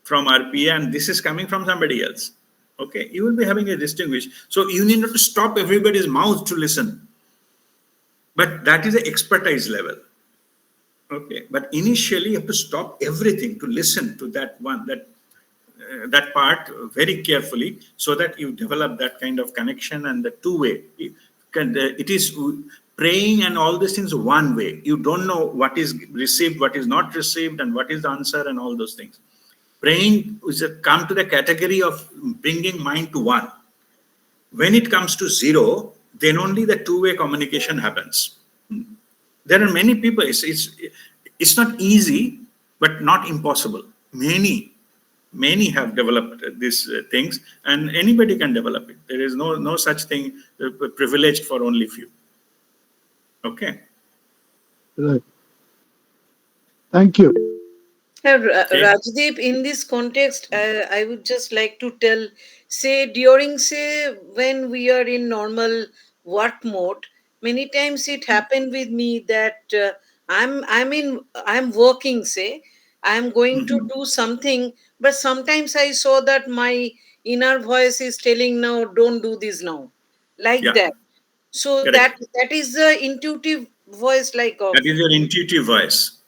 from RPA and this is coming from somebody else. Okay, you will be having a distinguish. So you need not to stop everybody's mouth to listen. But that is the expertise level. Okay, but initially you have to stop everything to listen to that part very carefully, so that you develop that kind of connection and the two-way. It is praying and all these things one way. You don't know what is received, what is not received, and what is the answer, and all those things. Praying is come to the category of bringing mind to one. When it comes to 0, then only the two-way communication happens. There are many people. It's not easy, but not impossible. Many have developed these things, and anybody can develop it. There is no such thing privileged for only few. Okay. Right. Thank you. Okay. Rajdeep, in this context, I would just like to tell, say, when we are in normal work mode, many times it happened with me that I'm working, say, I'm going to do something, but sometimes I saw that my inner voice is telling, no, don't do this now, like Yeah. that. So Correct. that is the intuitive voice, like of. That is your intuitive voice.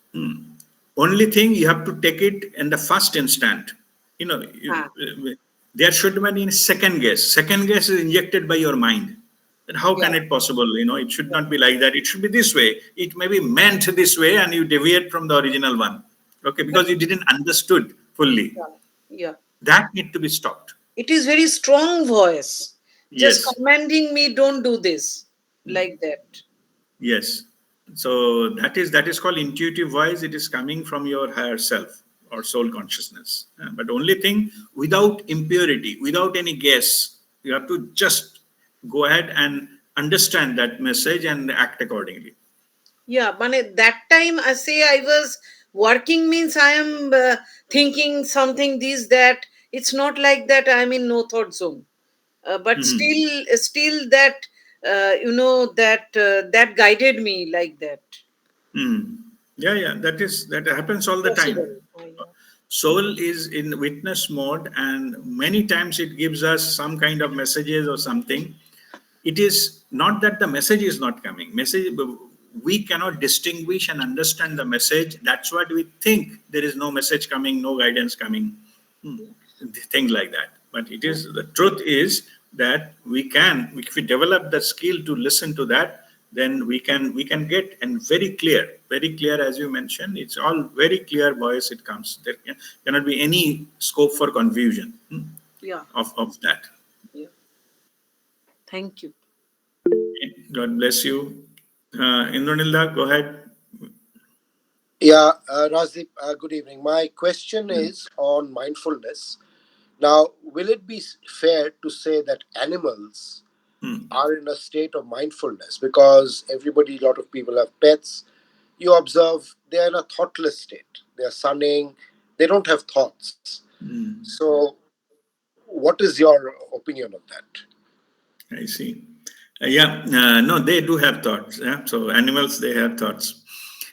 Only thing you have to take it in the first instant. Ah, There should be any second guess. Second guess is injected by your mind. Then how yeah, can it possible? It should yeah, not be like that. It should be this way. It may be meant this way, and you deviate from the original one. Okay, but because you didn't understood fully. yeah, yeah. That need to be stopped. It is very strong voice, just Yes. commanding me, don't do this, like that. Yes. So that is called intuitive voice. It is coming from your higher self or soul consciousness. But only thing, without impurity, without any guess, you have to just go ahead and understand that message and act accordingly. Yeah, but at that time, I say I was working means I am thinking something this that. It's not like that. I'm in no thought zone, but Mhm. still that that guided me like that. Mm. Yeah, yeah, that happens all the time. Possible. Yeah. Soul is in witness mode, and many times it gives us some kind of messages or something. It is not that the message is not coming. Message, we cannot distinguish and understand the message. That's what we think. There is no message coming, no guidance coming, hmm, things like that. But it is the truth is that we can, if we develop the skill to listen to that, then we can get, and very clear as you mentioned. It's all very clear voice. It comes. There cannot be any scope for confusion, Yeah. of that. Yeah. Thank you. God bless you. Indranilda, go ahead. Yeah, Razip, good evening. My question is on mindfulness. Now, will it be fair to say that animals Hmm. are in a state of mindfulness? Because everybody, a lot of people have pets. You observe they're in a thoughtless state. They're sunning, they don't have thoughts. Hmm. So, what is your opinion on that? I see. Yeah, no, they do have thoughts. Yeah? So animals, they have thoughts.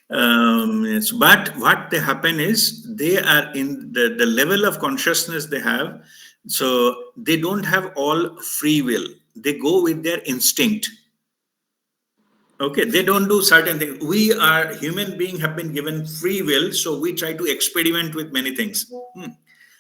Yes, but what they happen is they are in the level of consciousness they have. So they don't have all free will. They go with their instinct. Okay, they don't do certain things. We are human beings have been given free will, so we try to experiment with many things.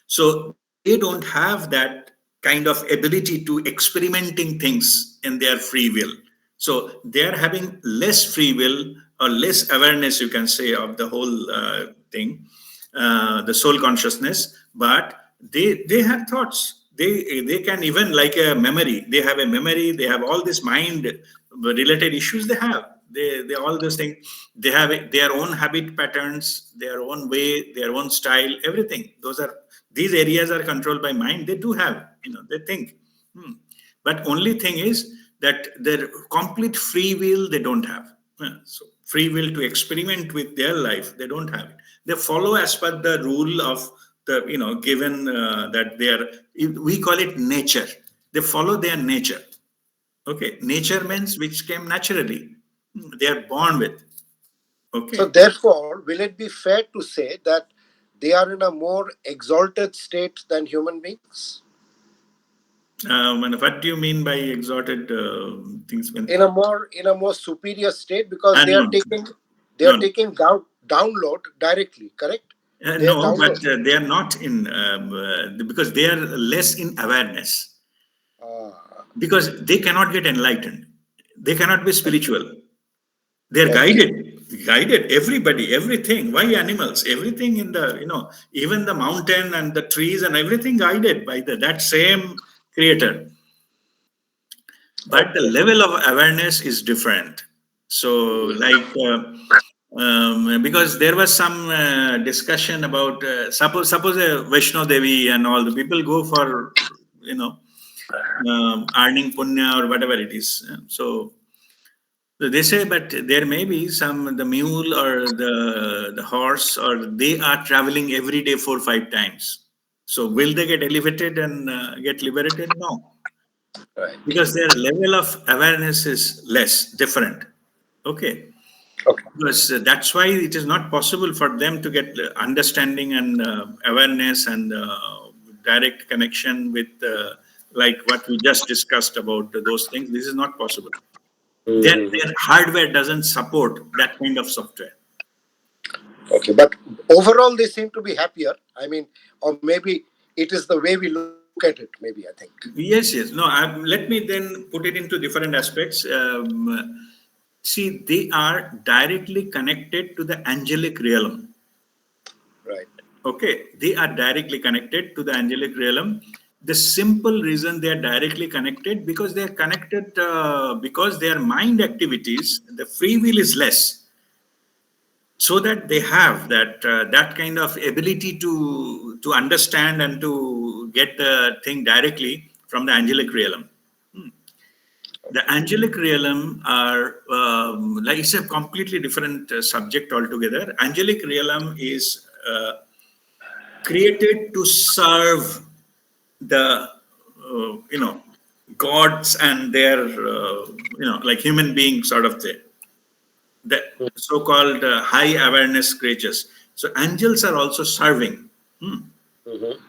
So they don't have that kind of ability to experimenting things in their free will. So they are having less free will or less awareness, you can say, of the whole thing, the soul consciousness. But they have thoughts. They can even like a memory. They have a memory. They have all this mind related issues. They all those things. They have their own habit patterns, their own way, their own style, everything. These areas are controlled by mind. They do have, they think. But only thing is that their complete free will they don't have. So free will to experiment with their life, they don't have it. They follow as per the rule of the, given that they are, we call it nature. They follow their nature. Okay, nature means which came naturally. They are born with. So, Okay. therefore, will it be fair to say that they are in a more exalted state than human beings? And what do you mean by exalted things? When In a more superior state, because no, they are no, no. taking download directly, correct? They are No, but download. they are not in because they are less in awareness Ah, because they cannot get enlightened. They cannot be spiritual. They are okay, guided. Everybody, everything. Why animals? Everything in the even the mountain and the trees and everything guided by that same creator. But the okay, level of awareness is different. So like because there was some discussion about suppose a Vaishno Devi and all the people go for you know earning punya or whatever it is. So they say, but there may be some the mule or the horse or they are traveling every day 4 5 times. So will they get elevated and get liberated? No, right, because their level of awareness is less, different. Okay, okay, because that's why it is not possible for them to get understanding and awareness and direct connection with like what we just discussed about those things. This is not possible. Their hardware doesn't support that kind of software. okay. But overall, they seem to be happier. I mean, or maybe it is the way we look at it. Maybe I think. Yes, yes. No, let me then put it into different aspects. See, they are directly connected to the angelic realm. Right. Okay, they are directly connected to the angelic realm. The simple reason they are directly connected because they are connected because their mind activities, the free will is less, so that they have that kind of ability to understand and to get the thing directly from the angelic realm. The angelic realm are like it's a completely different subject altogether. Angelic realm is created to serve the gods and their like human beings sort of thing, the so-called high awareness creatures. So angels are also serving, Mhm.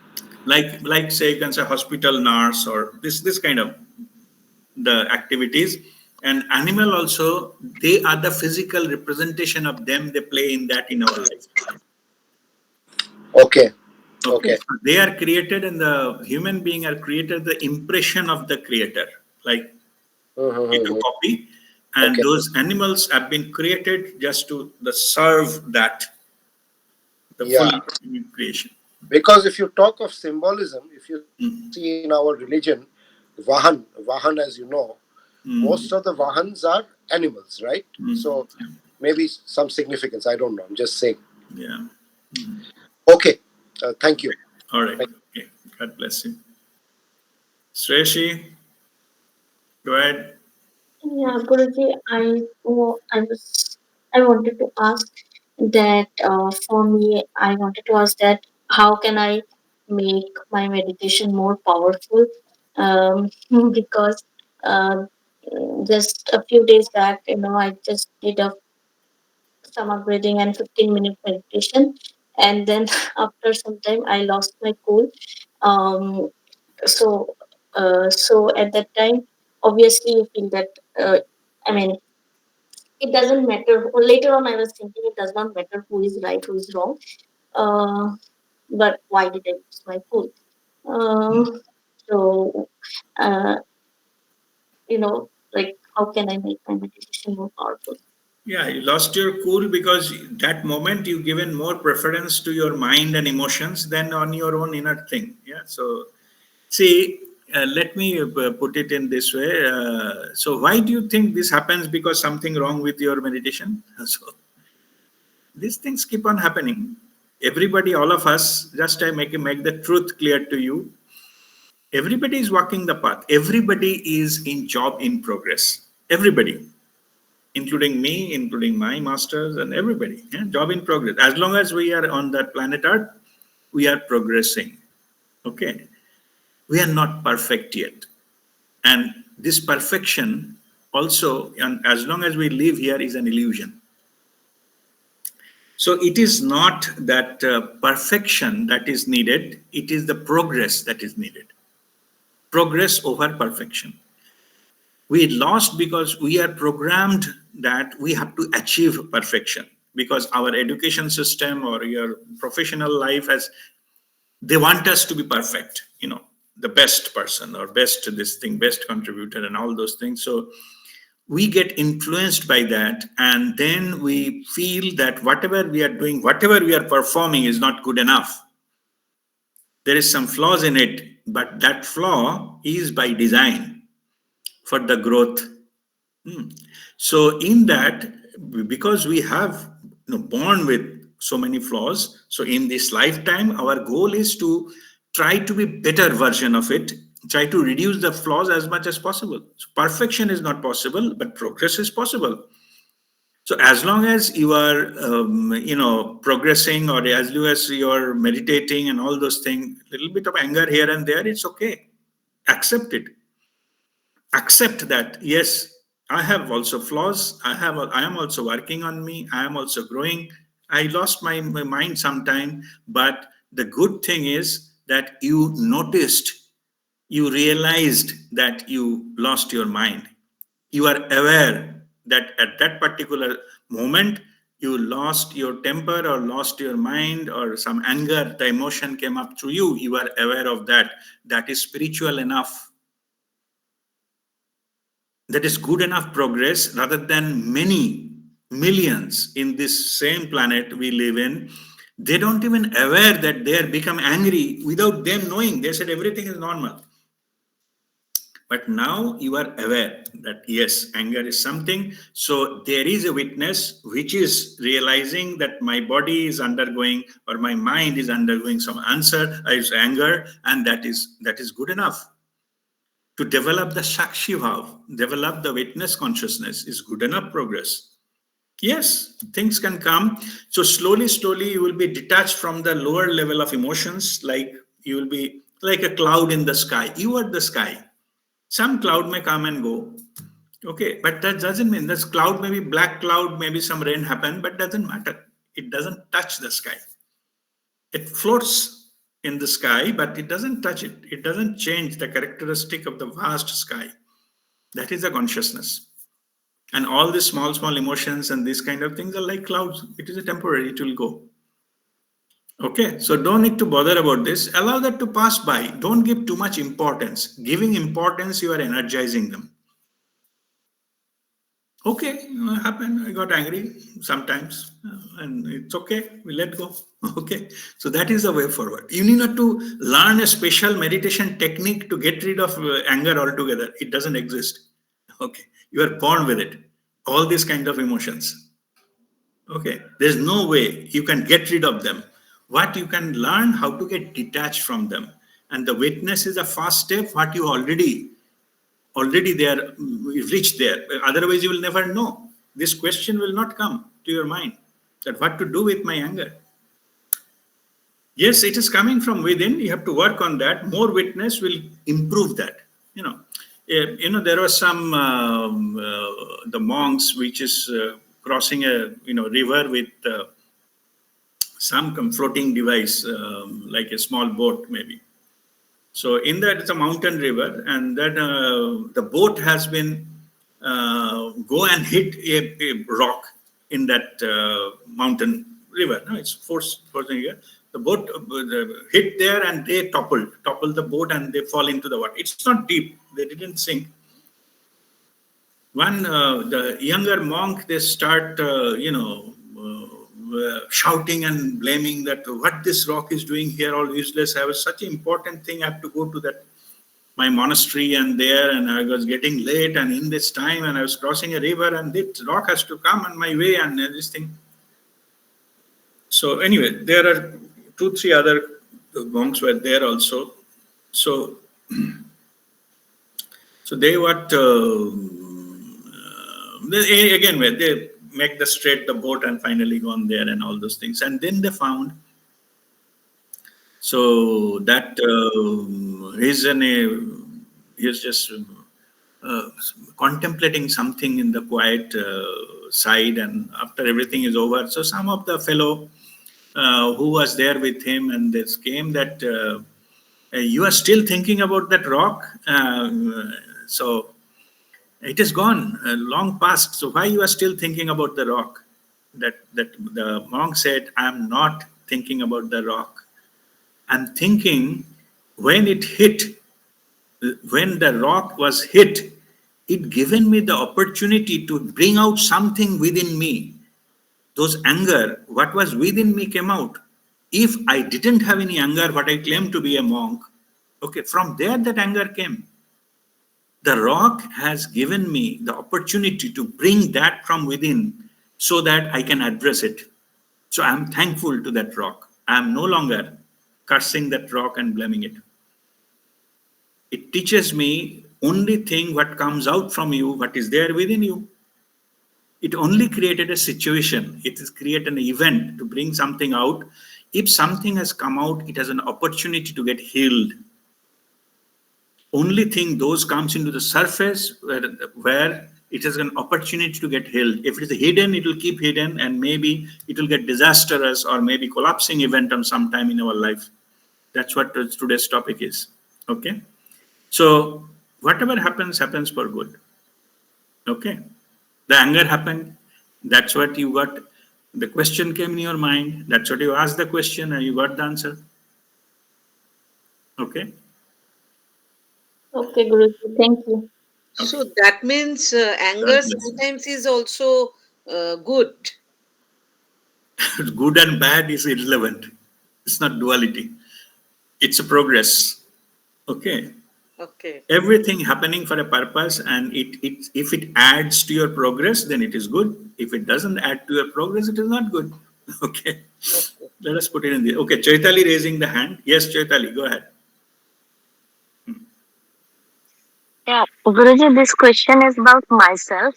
like say you can say hospital nurse or this kind of the activities. And animal also, they are the physical representation of them, they play in that in our life. Okay. Okay, Okay. so they are created and the human being are created the impression of the creator, like into Mhm. copy. And Okay. those animals have been created just to the serve that, the full Yeah. creation. Because if you talk of symbolism, if you see in Mm, our religion, Vahan, as you know, most of the mm, Vahans are animals, right? So mm. maybe some significance. I don't know. I'm just saying. Yeah. Mm. Okay. Thank you. All right. Thank Okay. God bless you. Sreshi, go ahead. Yeah, Guruji, I wanted to ask that for me, I wanted to ask that how can I make my meditation more powerful? Because uh, just a few days back, I just did a stomach breathing and 15-minute meditation, and then after some time, I lost my cool. Um, so, so at that time, obviously, you feel that. I mean, it doesn't matter. Later on, I was thinking it does not matter who is right, who is wrong. Uh, but why did I lose my cool? So, uh, like how can I make my meditation more powerful? Yeah, you lost your cool because that moment you given more preference to your mind and emotions than on your own inner thing. Yeah. So, see, let me put it in this way. So, why do you think this happens? Because something wrong with your meditation? So, these things keep on happening. Everybody, all of us, just I make the truth clear to you. Everybody is walking the path. Everybody is in job in progress. Everybody, including me, including my masters, and everybody. Yeah? Job in progress. As long as we are on that planet Earth, we are progressing. Okay, we are not perfect yet, and this perfection also, and as long as we live here, is an illusion. So it is not that perfection that is needed, it is the progress that is needed. Progress over perfection. We lost because we are programmed that we have to achieve perfection, because our education system or your professional life has, they want us to be perfect, the best person or best this thing, best contributor and all those things. So we get influenced by that, and then we feel that whatever we are doing, whatever we are performing is not good enough. There is some flaws in it, but that flaw is by design for the growth. Hmm. So in that, because we have born with so many flaws, so in this lifetime, our goal is to try to be better version of it, try to reduce the flaws as much as possible. So perfection is not possible, but progress is possible. So as long as you are, progressing, or as long as you are meditating and all those things, little bit of anger here and there, it's okay. Accept it. Accept that yes, I have also flaws. I am also working on me. I am also growing. I lost my mind sometime, but the good thing is that you noticed, you realized that you lost your mind. You are aware that at that particular moment you lost your temper or lost your mind or some anger, the emotion came up through you. You are aware of that. That is spiritual enough. That is good enough progress, rather than many millions in this same planet we live in. They don't even aware that they are become angry without them knowing. They said everything is normal. But now you are aware that yes, anger is something. So there is a witness which is realizing that my body is undergoing or my mind is undergoing some answer is anger, and that is good enough. to develop the Shakshi Bhav, develop the witness consciousness is good enough progress. Yes, things can come. So slowly, slowly, you will be detached from the lower level of emotions, like you will be like a cloud in the sky. You are the sky. Some cloud may come and go. Okay, but that doesn't mean this cloud may be black cloud, maybe some rain happen, but doesn't matter. It doesn't touch the sky. It floats in the sky, but it doesn't touch it. It doesn't change the characteristic of the vast sky. That is the consciousness. And all these small, small emotions and these kind of things are like clouds. It is a temporary, it will go. Okay, so don't need to bother about this. Allow that to pass by. Don't give too much importance. Giving importance, you are energizing them. Okay, happened. I got angry sometimes, and it's okay. We let go. Okay, so that is the way forward. You need not to learn a special meditation technique to get rid of anger altogether. It doesn't exist. Okay, you are born with it. All these kind of emotions. Okay, there's no way you can get rid of them. What you can learn how to get detached from them, and the witness is a first step. What you already there, reached there. Otherwise, you will never know. This question will not come to your mind that what to do with my anger. Yes, it is coming from within. You have to work on that. More witness will improve that. There was some the monks which is crossing a river with some floating device like a small boat maybe. So in that it's a mountain river, and then the boat has been go and hit a rock in that mountain river. No, it's forcing here. The boat hit there, and they topple the boat, and they fall into the water. It's not deep; they didn't sink. One the younger monk, they start shouting and blaming that what this rock is doing here, all useless. I was such an important thing. I have to go to that my monastery and there, and I was getting late, and in this time, and I was crossing a river, and this rock has to come on my way, and this thing. So anyway, there are 2-3 other monks were there also. So they again they make the straight the boat and finally gone there and all those things, and then they found so that he's just contemplating something in the quiet side, and after everything is over, so some of the fellow who was there with him, and this came that you are still thinking about that rock, so it is gone, long past. So why you are still thinking about the rock? That the monk said, I am not thinking about the rock. I'm thinking when the rock was hit, it given me the opportunity to bring out something within me. Those anger, what was within me came out. If I didn't have any anger, what I claim to be a monk, okay, from there that anger came. The rock has given me the opportunity to bring that from within so that I can address it. So I'm thankful to that rock. I'm no longer cursing that rock and blaming it. It teaches me only thing what comes out from you, what is there within you. It only created a situation. It has created an event to bring something out. If something has come out, it has an opportunity to get healed. Only thing those comes into the surface where it has an opportunity to get healed. If it is hidden, it will keep hidden, and maybe it will get disastrous or maybe collapsing event on some time in our life. That's what today's topic is. Okay. So whatever happens for good. Okay. The anger happened. That's what you got. The question came in your mind. That's what you asked the question, and you got the answer. Okay. Okay, Guruji, thank you. So that means anger sometimes is also good. Good and bad is irrelevant. It's not duality. It's a progress. Okay. Okay. Everything happening for a purpose, and if it adds to your progress, then it is good. If it doesn't add to your progress, it is not good. Okay. Let us put it in there. Okay, Chaitali raising the hand. Yes, Chaitali, go ahead. Yeah, Guruji, this question is about myself.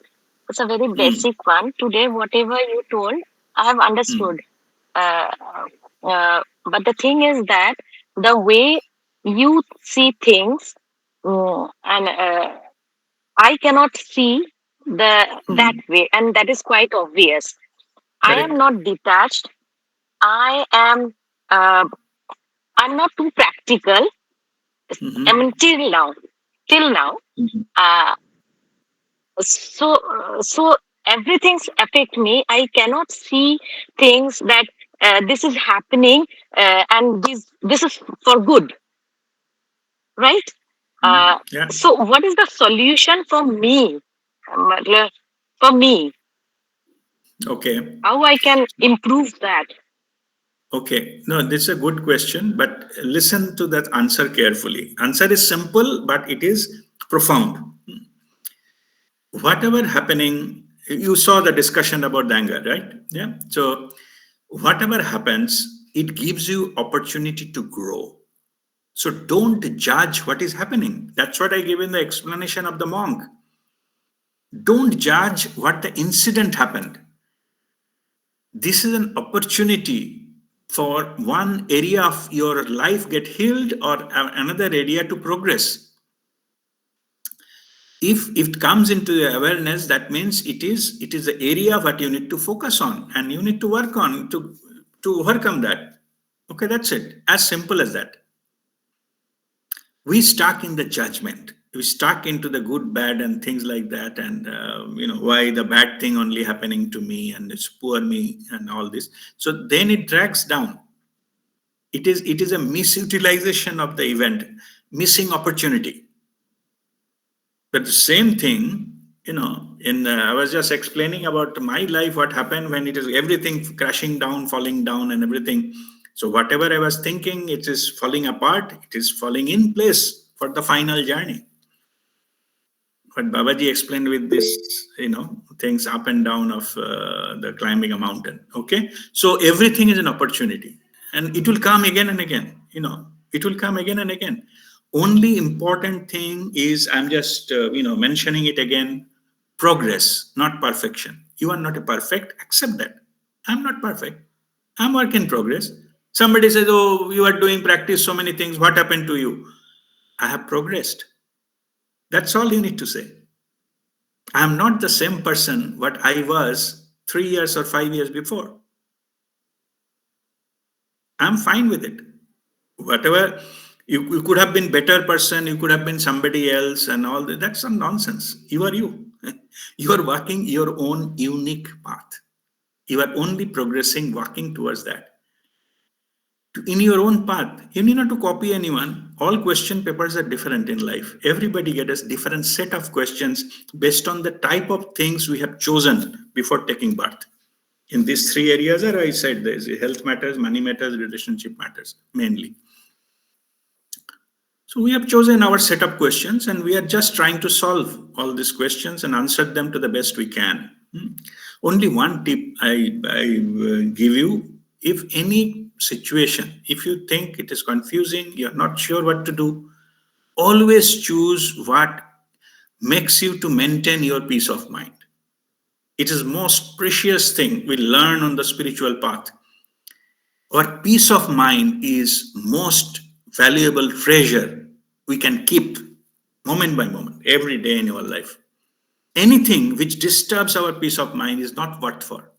It's a very Hmm. basic one. Today, whatever you told, I have Hmm. understood. Uh, but the thing is that the way you see things, and I cannot see that Hmm. way, and that is quite obvious. I am Correct. not detached. I am. Uh, I'm not too practical. I Hmm. mean, till now. Uh, so everything's affect me. I cannot see things that this is happening, and this is for good, right? uh, Yeah. so what is the solution for me? मतलब, for me, Okay. how I can improve that? Okay. No, this is a good question, but listen to that answer carefully. Answer is simple, but it is profound. Whatever happening, you saw the discussion about the anger, right? Yeah. So whatever happens, it gives you opportunity to grow. So don't judge what is happening. That's what I gave in the explanation of the monk. Don't judge what the incident happened. This is an opportunity for one area of your life get healed or another area to progress. If it comes into the awareness, that means it is the area what you need to focus on and you need to work on to overcome that. Okay, that's it, as simple as that. We stuck in the judgment, we stuck into the good bad and things like that, and why the bad thing only happening to me and it's poor me and all this. So then it drags down. It is a misutilization of the event, missing opportunity. But the same thing, in I was just explaining about my life, what happened when it is everything crashing down, falling down, and everything. So whatever I was thinking, it is falling apart. It is falling in place for the final journey. What Babaji explained with this, things up and down of the climbing a mountain. Okay, so everything is an opportunity, and it will come again and again. It will come again and again. Only important thing is, I'm just mentioning it again: progress, not perfection. You are not a perfect. Accept that. I'm not perfect. I'm work in progress. Somebody says, "Oh, you are doing practice so many things. What happened to you?" I have progressed. That's all you need to say. I'm not the same person what I was 3 years or 5 years before. I'm fine with it. Whatever you could have been better person, you could have been somebody else, and all that. That's some nonsense. You are you. You are walking your own unique path. You are only progressing, walking towards that. In your own path, you need not to copy anyone. All question papers are different in life. Everybody gets a different set of questions based on the type of things we have chosen before taking birth. In these three areas, I said there's health matters, money matters, relationship matters mainly. So we have chosen our set of questions and we are just trying to solve all these questions and answer them to the best we can. Only one tip I give you: if any situation, if you think it is confusing, you're not sure what to do, always choose what makes you to maintain your peace of mind. It is most precious thing we learn on the spiritual path. Our peace of mind is most valuable treasure we can keep moment by moment, every day in our life. Anything which disturbs our peace of mind is not worth for.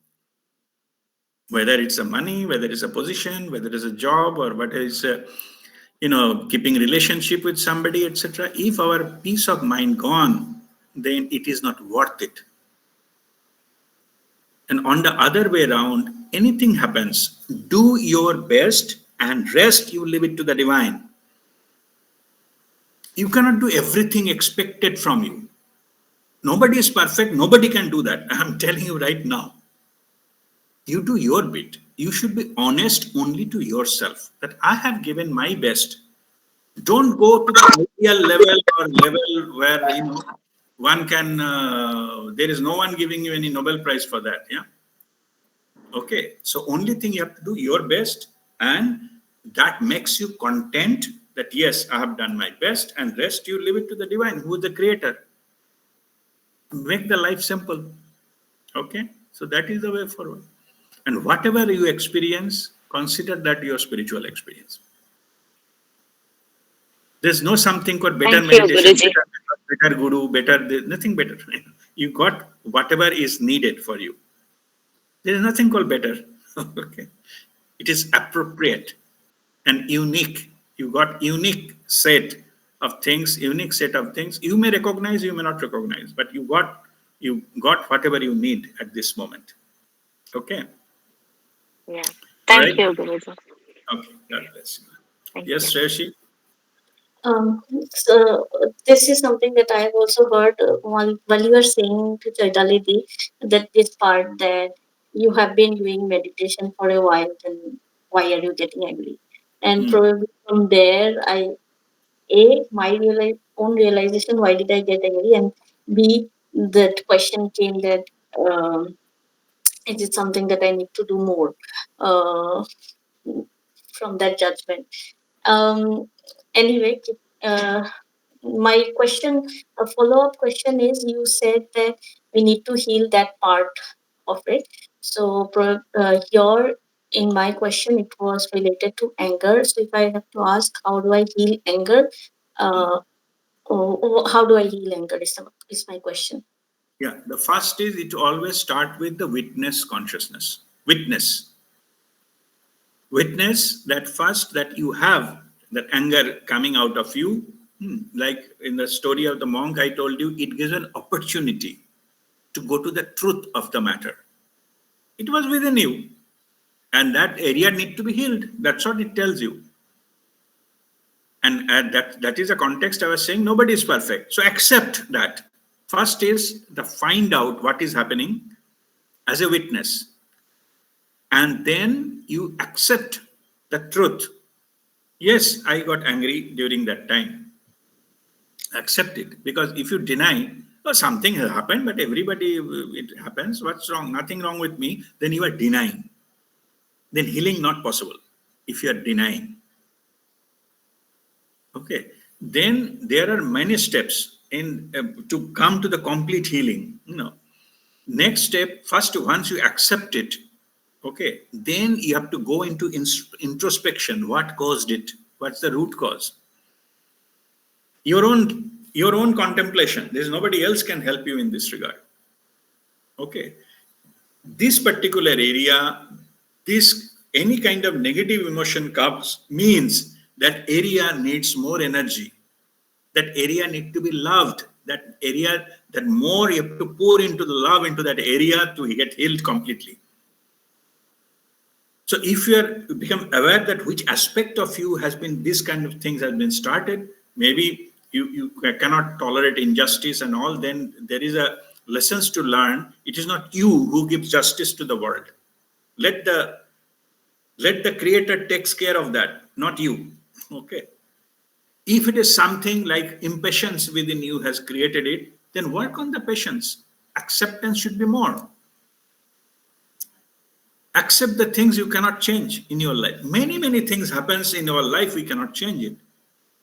Whether it's a money, whether it's a position, whether it's a job, or whether it's keeping relationship with somebody, etc. If our peace of mind gone, then it is not worth it. And on the other way around, anything happens, do your best and rest you leave it to the divine. You cannot do everything expected from you. Nobody is perfect, nobody can do that. I'm telling you right now. You do your bit. You should be honest only to yourself that I have given my best. Don't go to the ideal level or level where one can. There is no one giving you any Nobel Prize for that. Yeah. Okay. So only thing you have to do your best, and that makes you content that yes, I have done my best, and rest you leave it to the divine, who is the creator. Make the life simple. Okay, so that is the way forward. And whatever you experience, consider that your spiritual experience. There's no something called better Thank you, meditation, Guruji. better guru, nothing better. You got whatever is needed for you. There is nothing called better. Okay, it is appropriate and unique. You got unique set of things, unique set of things. You may recognize, you may not recognize, but you got whatever you need at this moment. Okay, Yeah. all Thank right. you, Guruji. Okay, God bless you. Thank you. Yes, Reshi. So this is something that I have also heard while you were saying to Chaitali, that this part that you have been doing meditation for a while, then why are you getting angry? And Hmm. probably from there, my own realization, why did I get angry? And B, that question came that is it something that I need to do more uh, from that judgment? Um, anyway, uh, my question, a follow-up question is, you said that we need to heal that part of it. So here in my question, it was related to anger. So if I have to ask, how do I heal anger? How do I heal anger is my question. Yeah, the first is it always start with the witness consciousness. Witness that first that you have that anger coming out of you. Like in the story of the monk, I told you, it gives an opportunity to go to the truth of the matter. It was within you, and that area need to be healed. That's what it tells you. And that is a context I was saying. Nobody is perfect, so accept that. First is the find out what is happening as a witness, and then you accept the truth. Yes, I got angry during that time. Accept it, because if you deny, oh, something has happened, but everybody, it happens. What's wrong? Nothing wrong with me. Then you are denying. Then healing not possible if you are denying. Okay. Then there are many steps in to come to the complete healing. Next step, first, once you accept it, okay, then you have to go into introspection. What caused it? What's the root cause? Your own contemplation. There's nobody else can help you in this regard. Okay. This particular area, this any kind of negative emotion comes means that area needs more energy. That area need to be loved. That area, that more you have to pour into the love into that area to get healed completely. So if you become aware that which aspect of you has been this kind of things has been started, maybe you cannot tolerate injustice and all, then there is a lessons to learn. It is not you who gives justice to the world. Let the creator takes care of that, not you. Okay. If it is something like impatience within you has created it, then work on the patience. Acceptance should be more. Accept the things you cannot change in your life. Many things happens in your life, we cannot change it.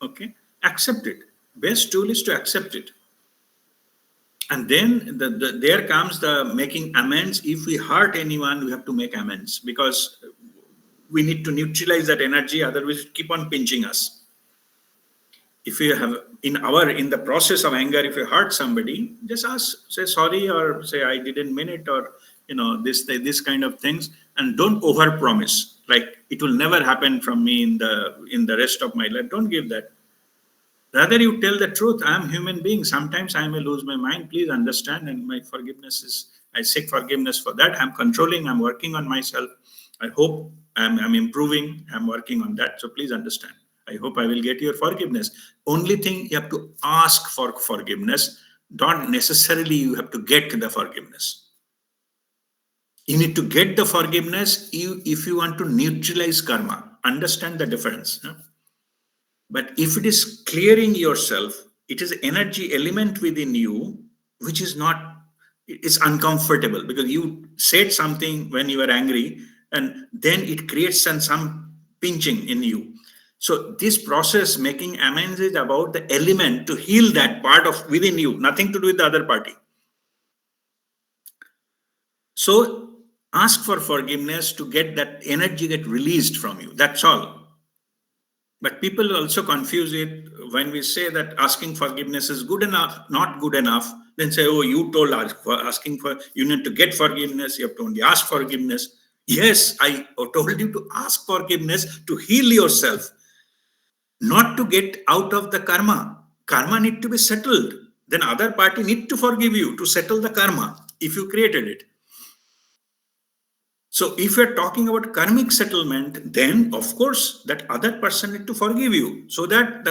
Okay, accept it. Best tool is to accept it. And then there comes the making amends. If we hurt anyone, we have to make amends, because we need to neutralize that energy, otherwise it keep on pinching us. If you have in the process of anger, if you hurt somebody, just say sorry, or say I didn't mean it, or this kind of things. And don't over promise, like it will never happen from me in the rest of my life. Don't give that. Rather, you tell the truth. I am human being, sometimes I may lose my mind, please understand, and my forgiveness is, I seek forgiveness for that. I'm controlling, I'm working on myself. I hope I'm improving, I'm working on that, so please understand. I hope I will get your forgiveness. Only thing, you have to ask for forgiveness. Don't necessarily you have to get the forgiveness. You need to get the forgiveness if you want to neutralize karma. Understand the difference. But if it is clearing yourself, it is energy element within you, which is not, it's uncomfortable, because you said something when you were angry, and then it creates some pinching in you. So this process, making amends, is about the element to heal that part of within you, nothing to do with the other party. So ask for forgiveness to get that energy get released from you. That's all. But people also confuse it when we say that asking forgiveness is good enough, not good enough. Then say, oh, you told us for asking for, you need to get forgiveness, you have to only ask forgiveness. Yes, I told you to ask forgiveness to heal yourself, not to get out of the karma. Karma need to be settled. Then other party need to forgive you to settle the karma if you created it. So if you're talking about karmic settlement, then of course that other person need to forgive you, so that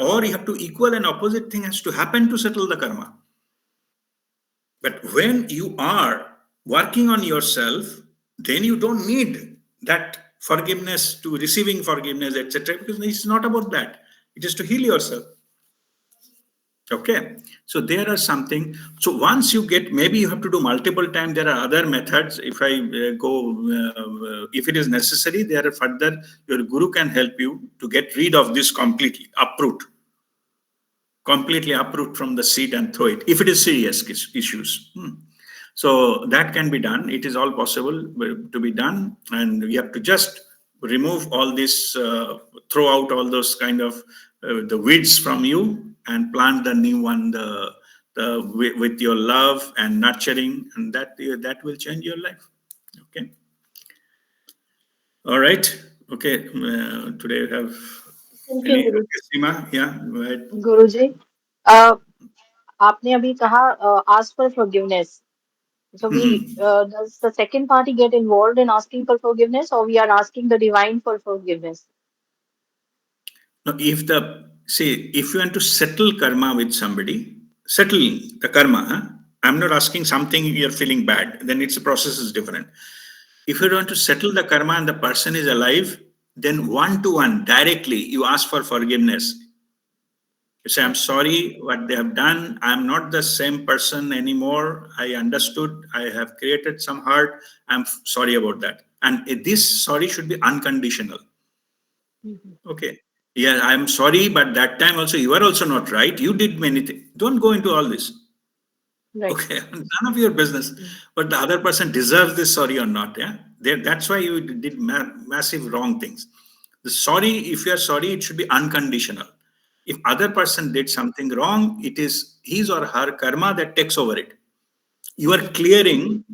or you have to equal and opposite thing has to happen to settle the karma. But when you are working on yourself, then you don't need that forgiveness to receiving forgiveness, etc. Because it's not about that. It is to heal yourself. Okay, so there are something. So once you get, maybe you have to do multiple times. There are other methods. If I if it is necessary, there are further. Your guru can help you to get rid of this completely, completely uproot from the seed and throw it. If it is serious issues, so that can be done. It is all possible to be done, and we have to just remove all this, throw out all those kind of the weeds from you, and plant the new one, with your love and nurturing, and that will change your life. Okay. All right. Okay. Today we have Thank you, any, Guru. okay, Seema? Yeah. Go ahead. गुरुजी, आपने अभी कहा ask for forgiveness. So we does the second party get involved in asking for forgiveness, or we are asking the divine for forgiveness? Now, if you want to settle karma with somebody, settle the karma. I'm not asking something you're feeling bad. Then its process is different. If you want to settle the karma and the person is alive, then one to one directly you ask for forgiveness. You say, I'm sorry what they have done. I'm not the same person anymore. I understood. I have created some hurt. I'm sorry about that. And this sorry should be unconditional. Okay. Yeah, I'm sorry, but that time also you are also not right. You did many things. Don't go into all this. Right. Okay, none of your business. But the other person deserves this sorry or not. Yeah, that's why you did massive wrong things. The sorry, if you are sorry, it should be unconditional. If other person did something wrong, it is his or her karma that takes over it. You are clearing,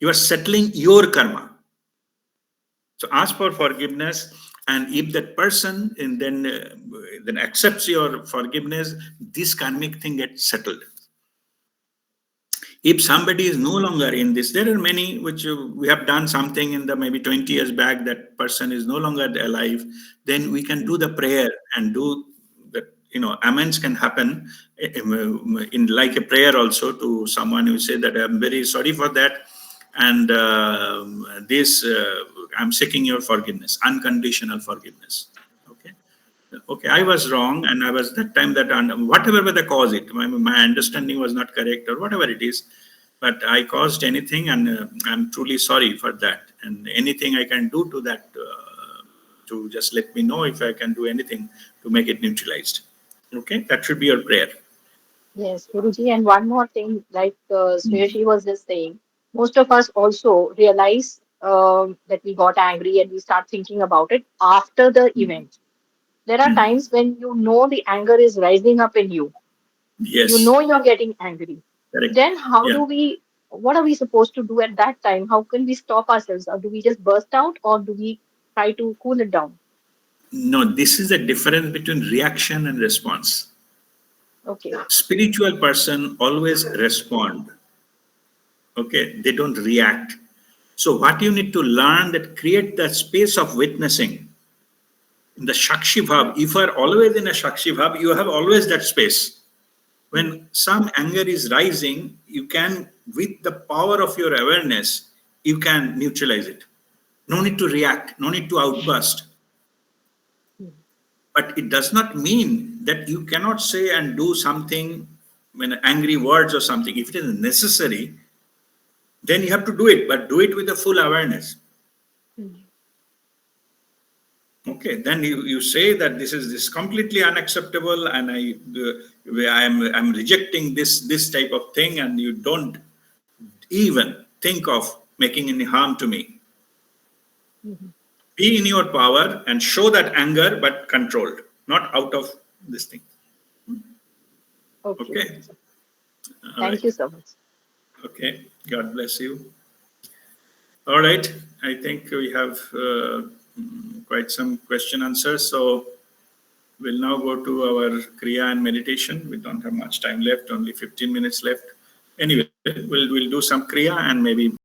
you are settling your karma. So ask for forgiveness, and if that person and then accepts your forgiveness, this karmic thing gets settled. If somebody is no longer in this, there are many which we have done something in the maybe 20 years back, that person is no longer alive, then we can do the prayer and do that, amends can happen in like a prayer also to someone who say that I'm very sorry for that, and this I'm seeking your forgiveness, unconditional forgiveness. Okay, I was wrong, and I was that time that whatever the cause it, my understanding was not correct or whatever it is, but I caused anything, and I'm truly sorry for that. And anything I can do to that, to just let me know if I can do anything to make it neutralized. Okay, that should be your prayer. Yes, Guruji. And one more thing, like Sreyashi was just saying, most of us also realize that we got angry and we start thinking about it after the event. There are times when you know the anger is rising up in you. You Yes, know you're getting angry. correct. Then how Yeah. do we, what are we supposed to do at that time? How can we stop ourselves? Or do we just burst out, or do we try to cool it down? No, this is the difference between reaction and response. Okay. Spiritual person always respond. Okay, they don't react. So what you need to learn, that create the space of witnessing. In the Shakshi Bhav, if you are always in a Shakshi Bhav, you have always that space. When some anger is rising, you can, with the power of your awareness, you can neutralize it. No need to react, no need to outburst. But it does not mean that you cannot say and do something when angry words or something. If it is necessary, then you have to do it, but do it with a full awareness. Okay, then you say that this is completely unacceptable, and I'm rejecting this type of thing, and you don't even think of making any harm to me. Mhm. Be in your power and show that anger, but controlled, not out of this thing. Okay. Okay, all Thank right. you so much. Okay, God bless you. All right, I think we have quite some question answers. So we'll now go to our Kriya and meditation. We don't have much time left, only 15 minutes left. Anyway, we'll do some Kriya and maybe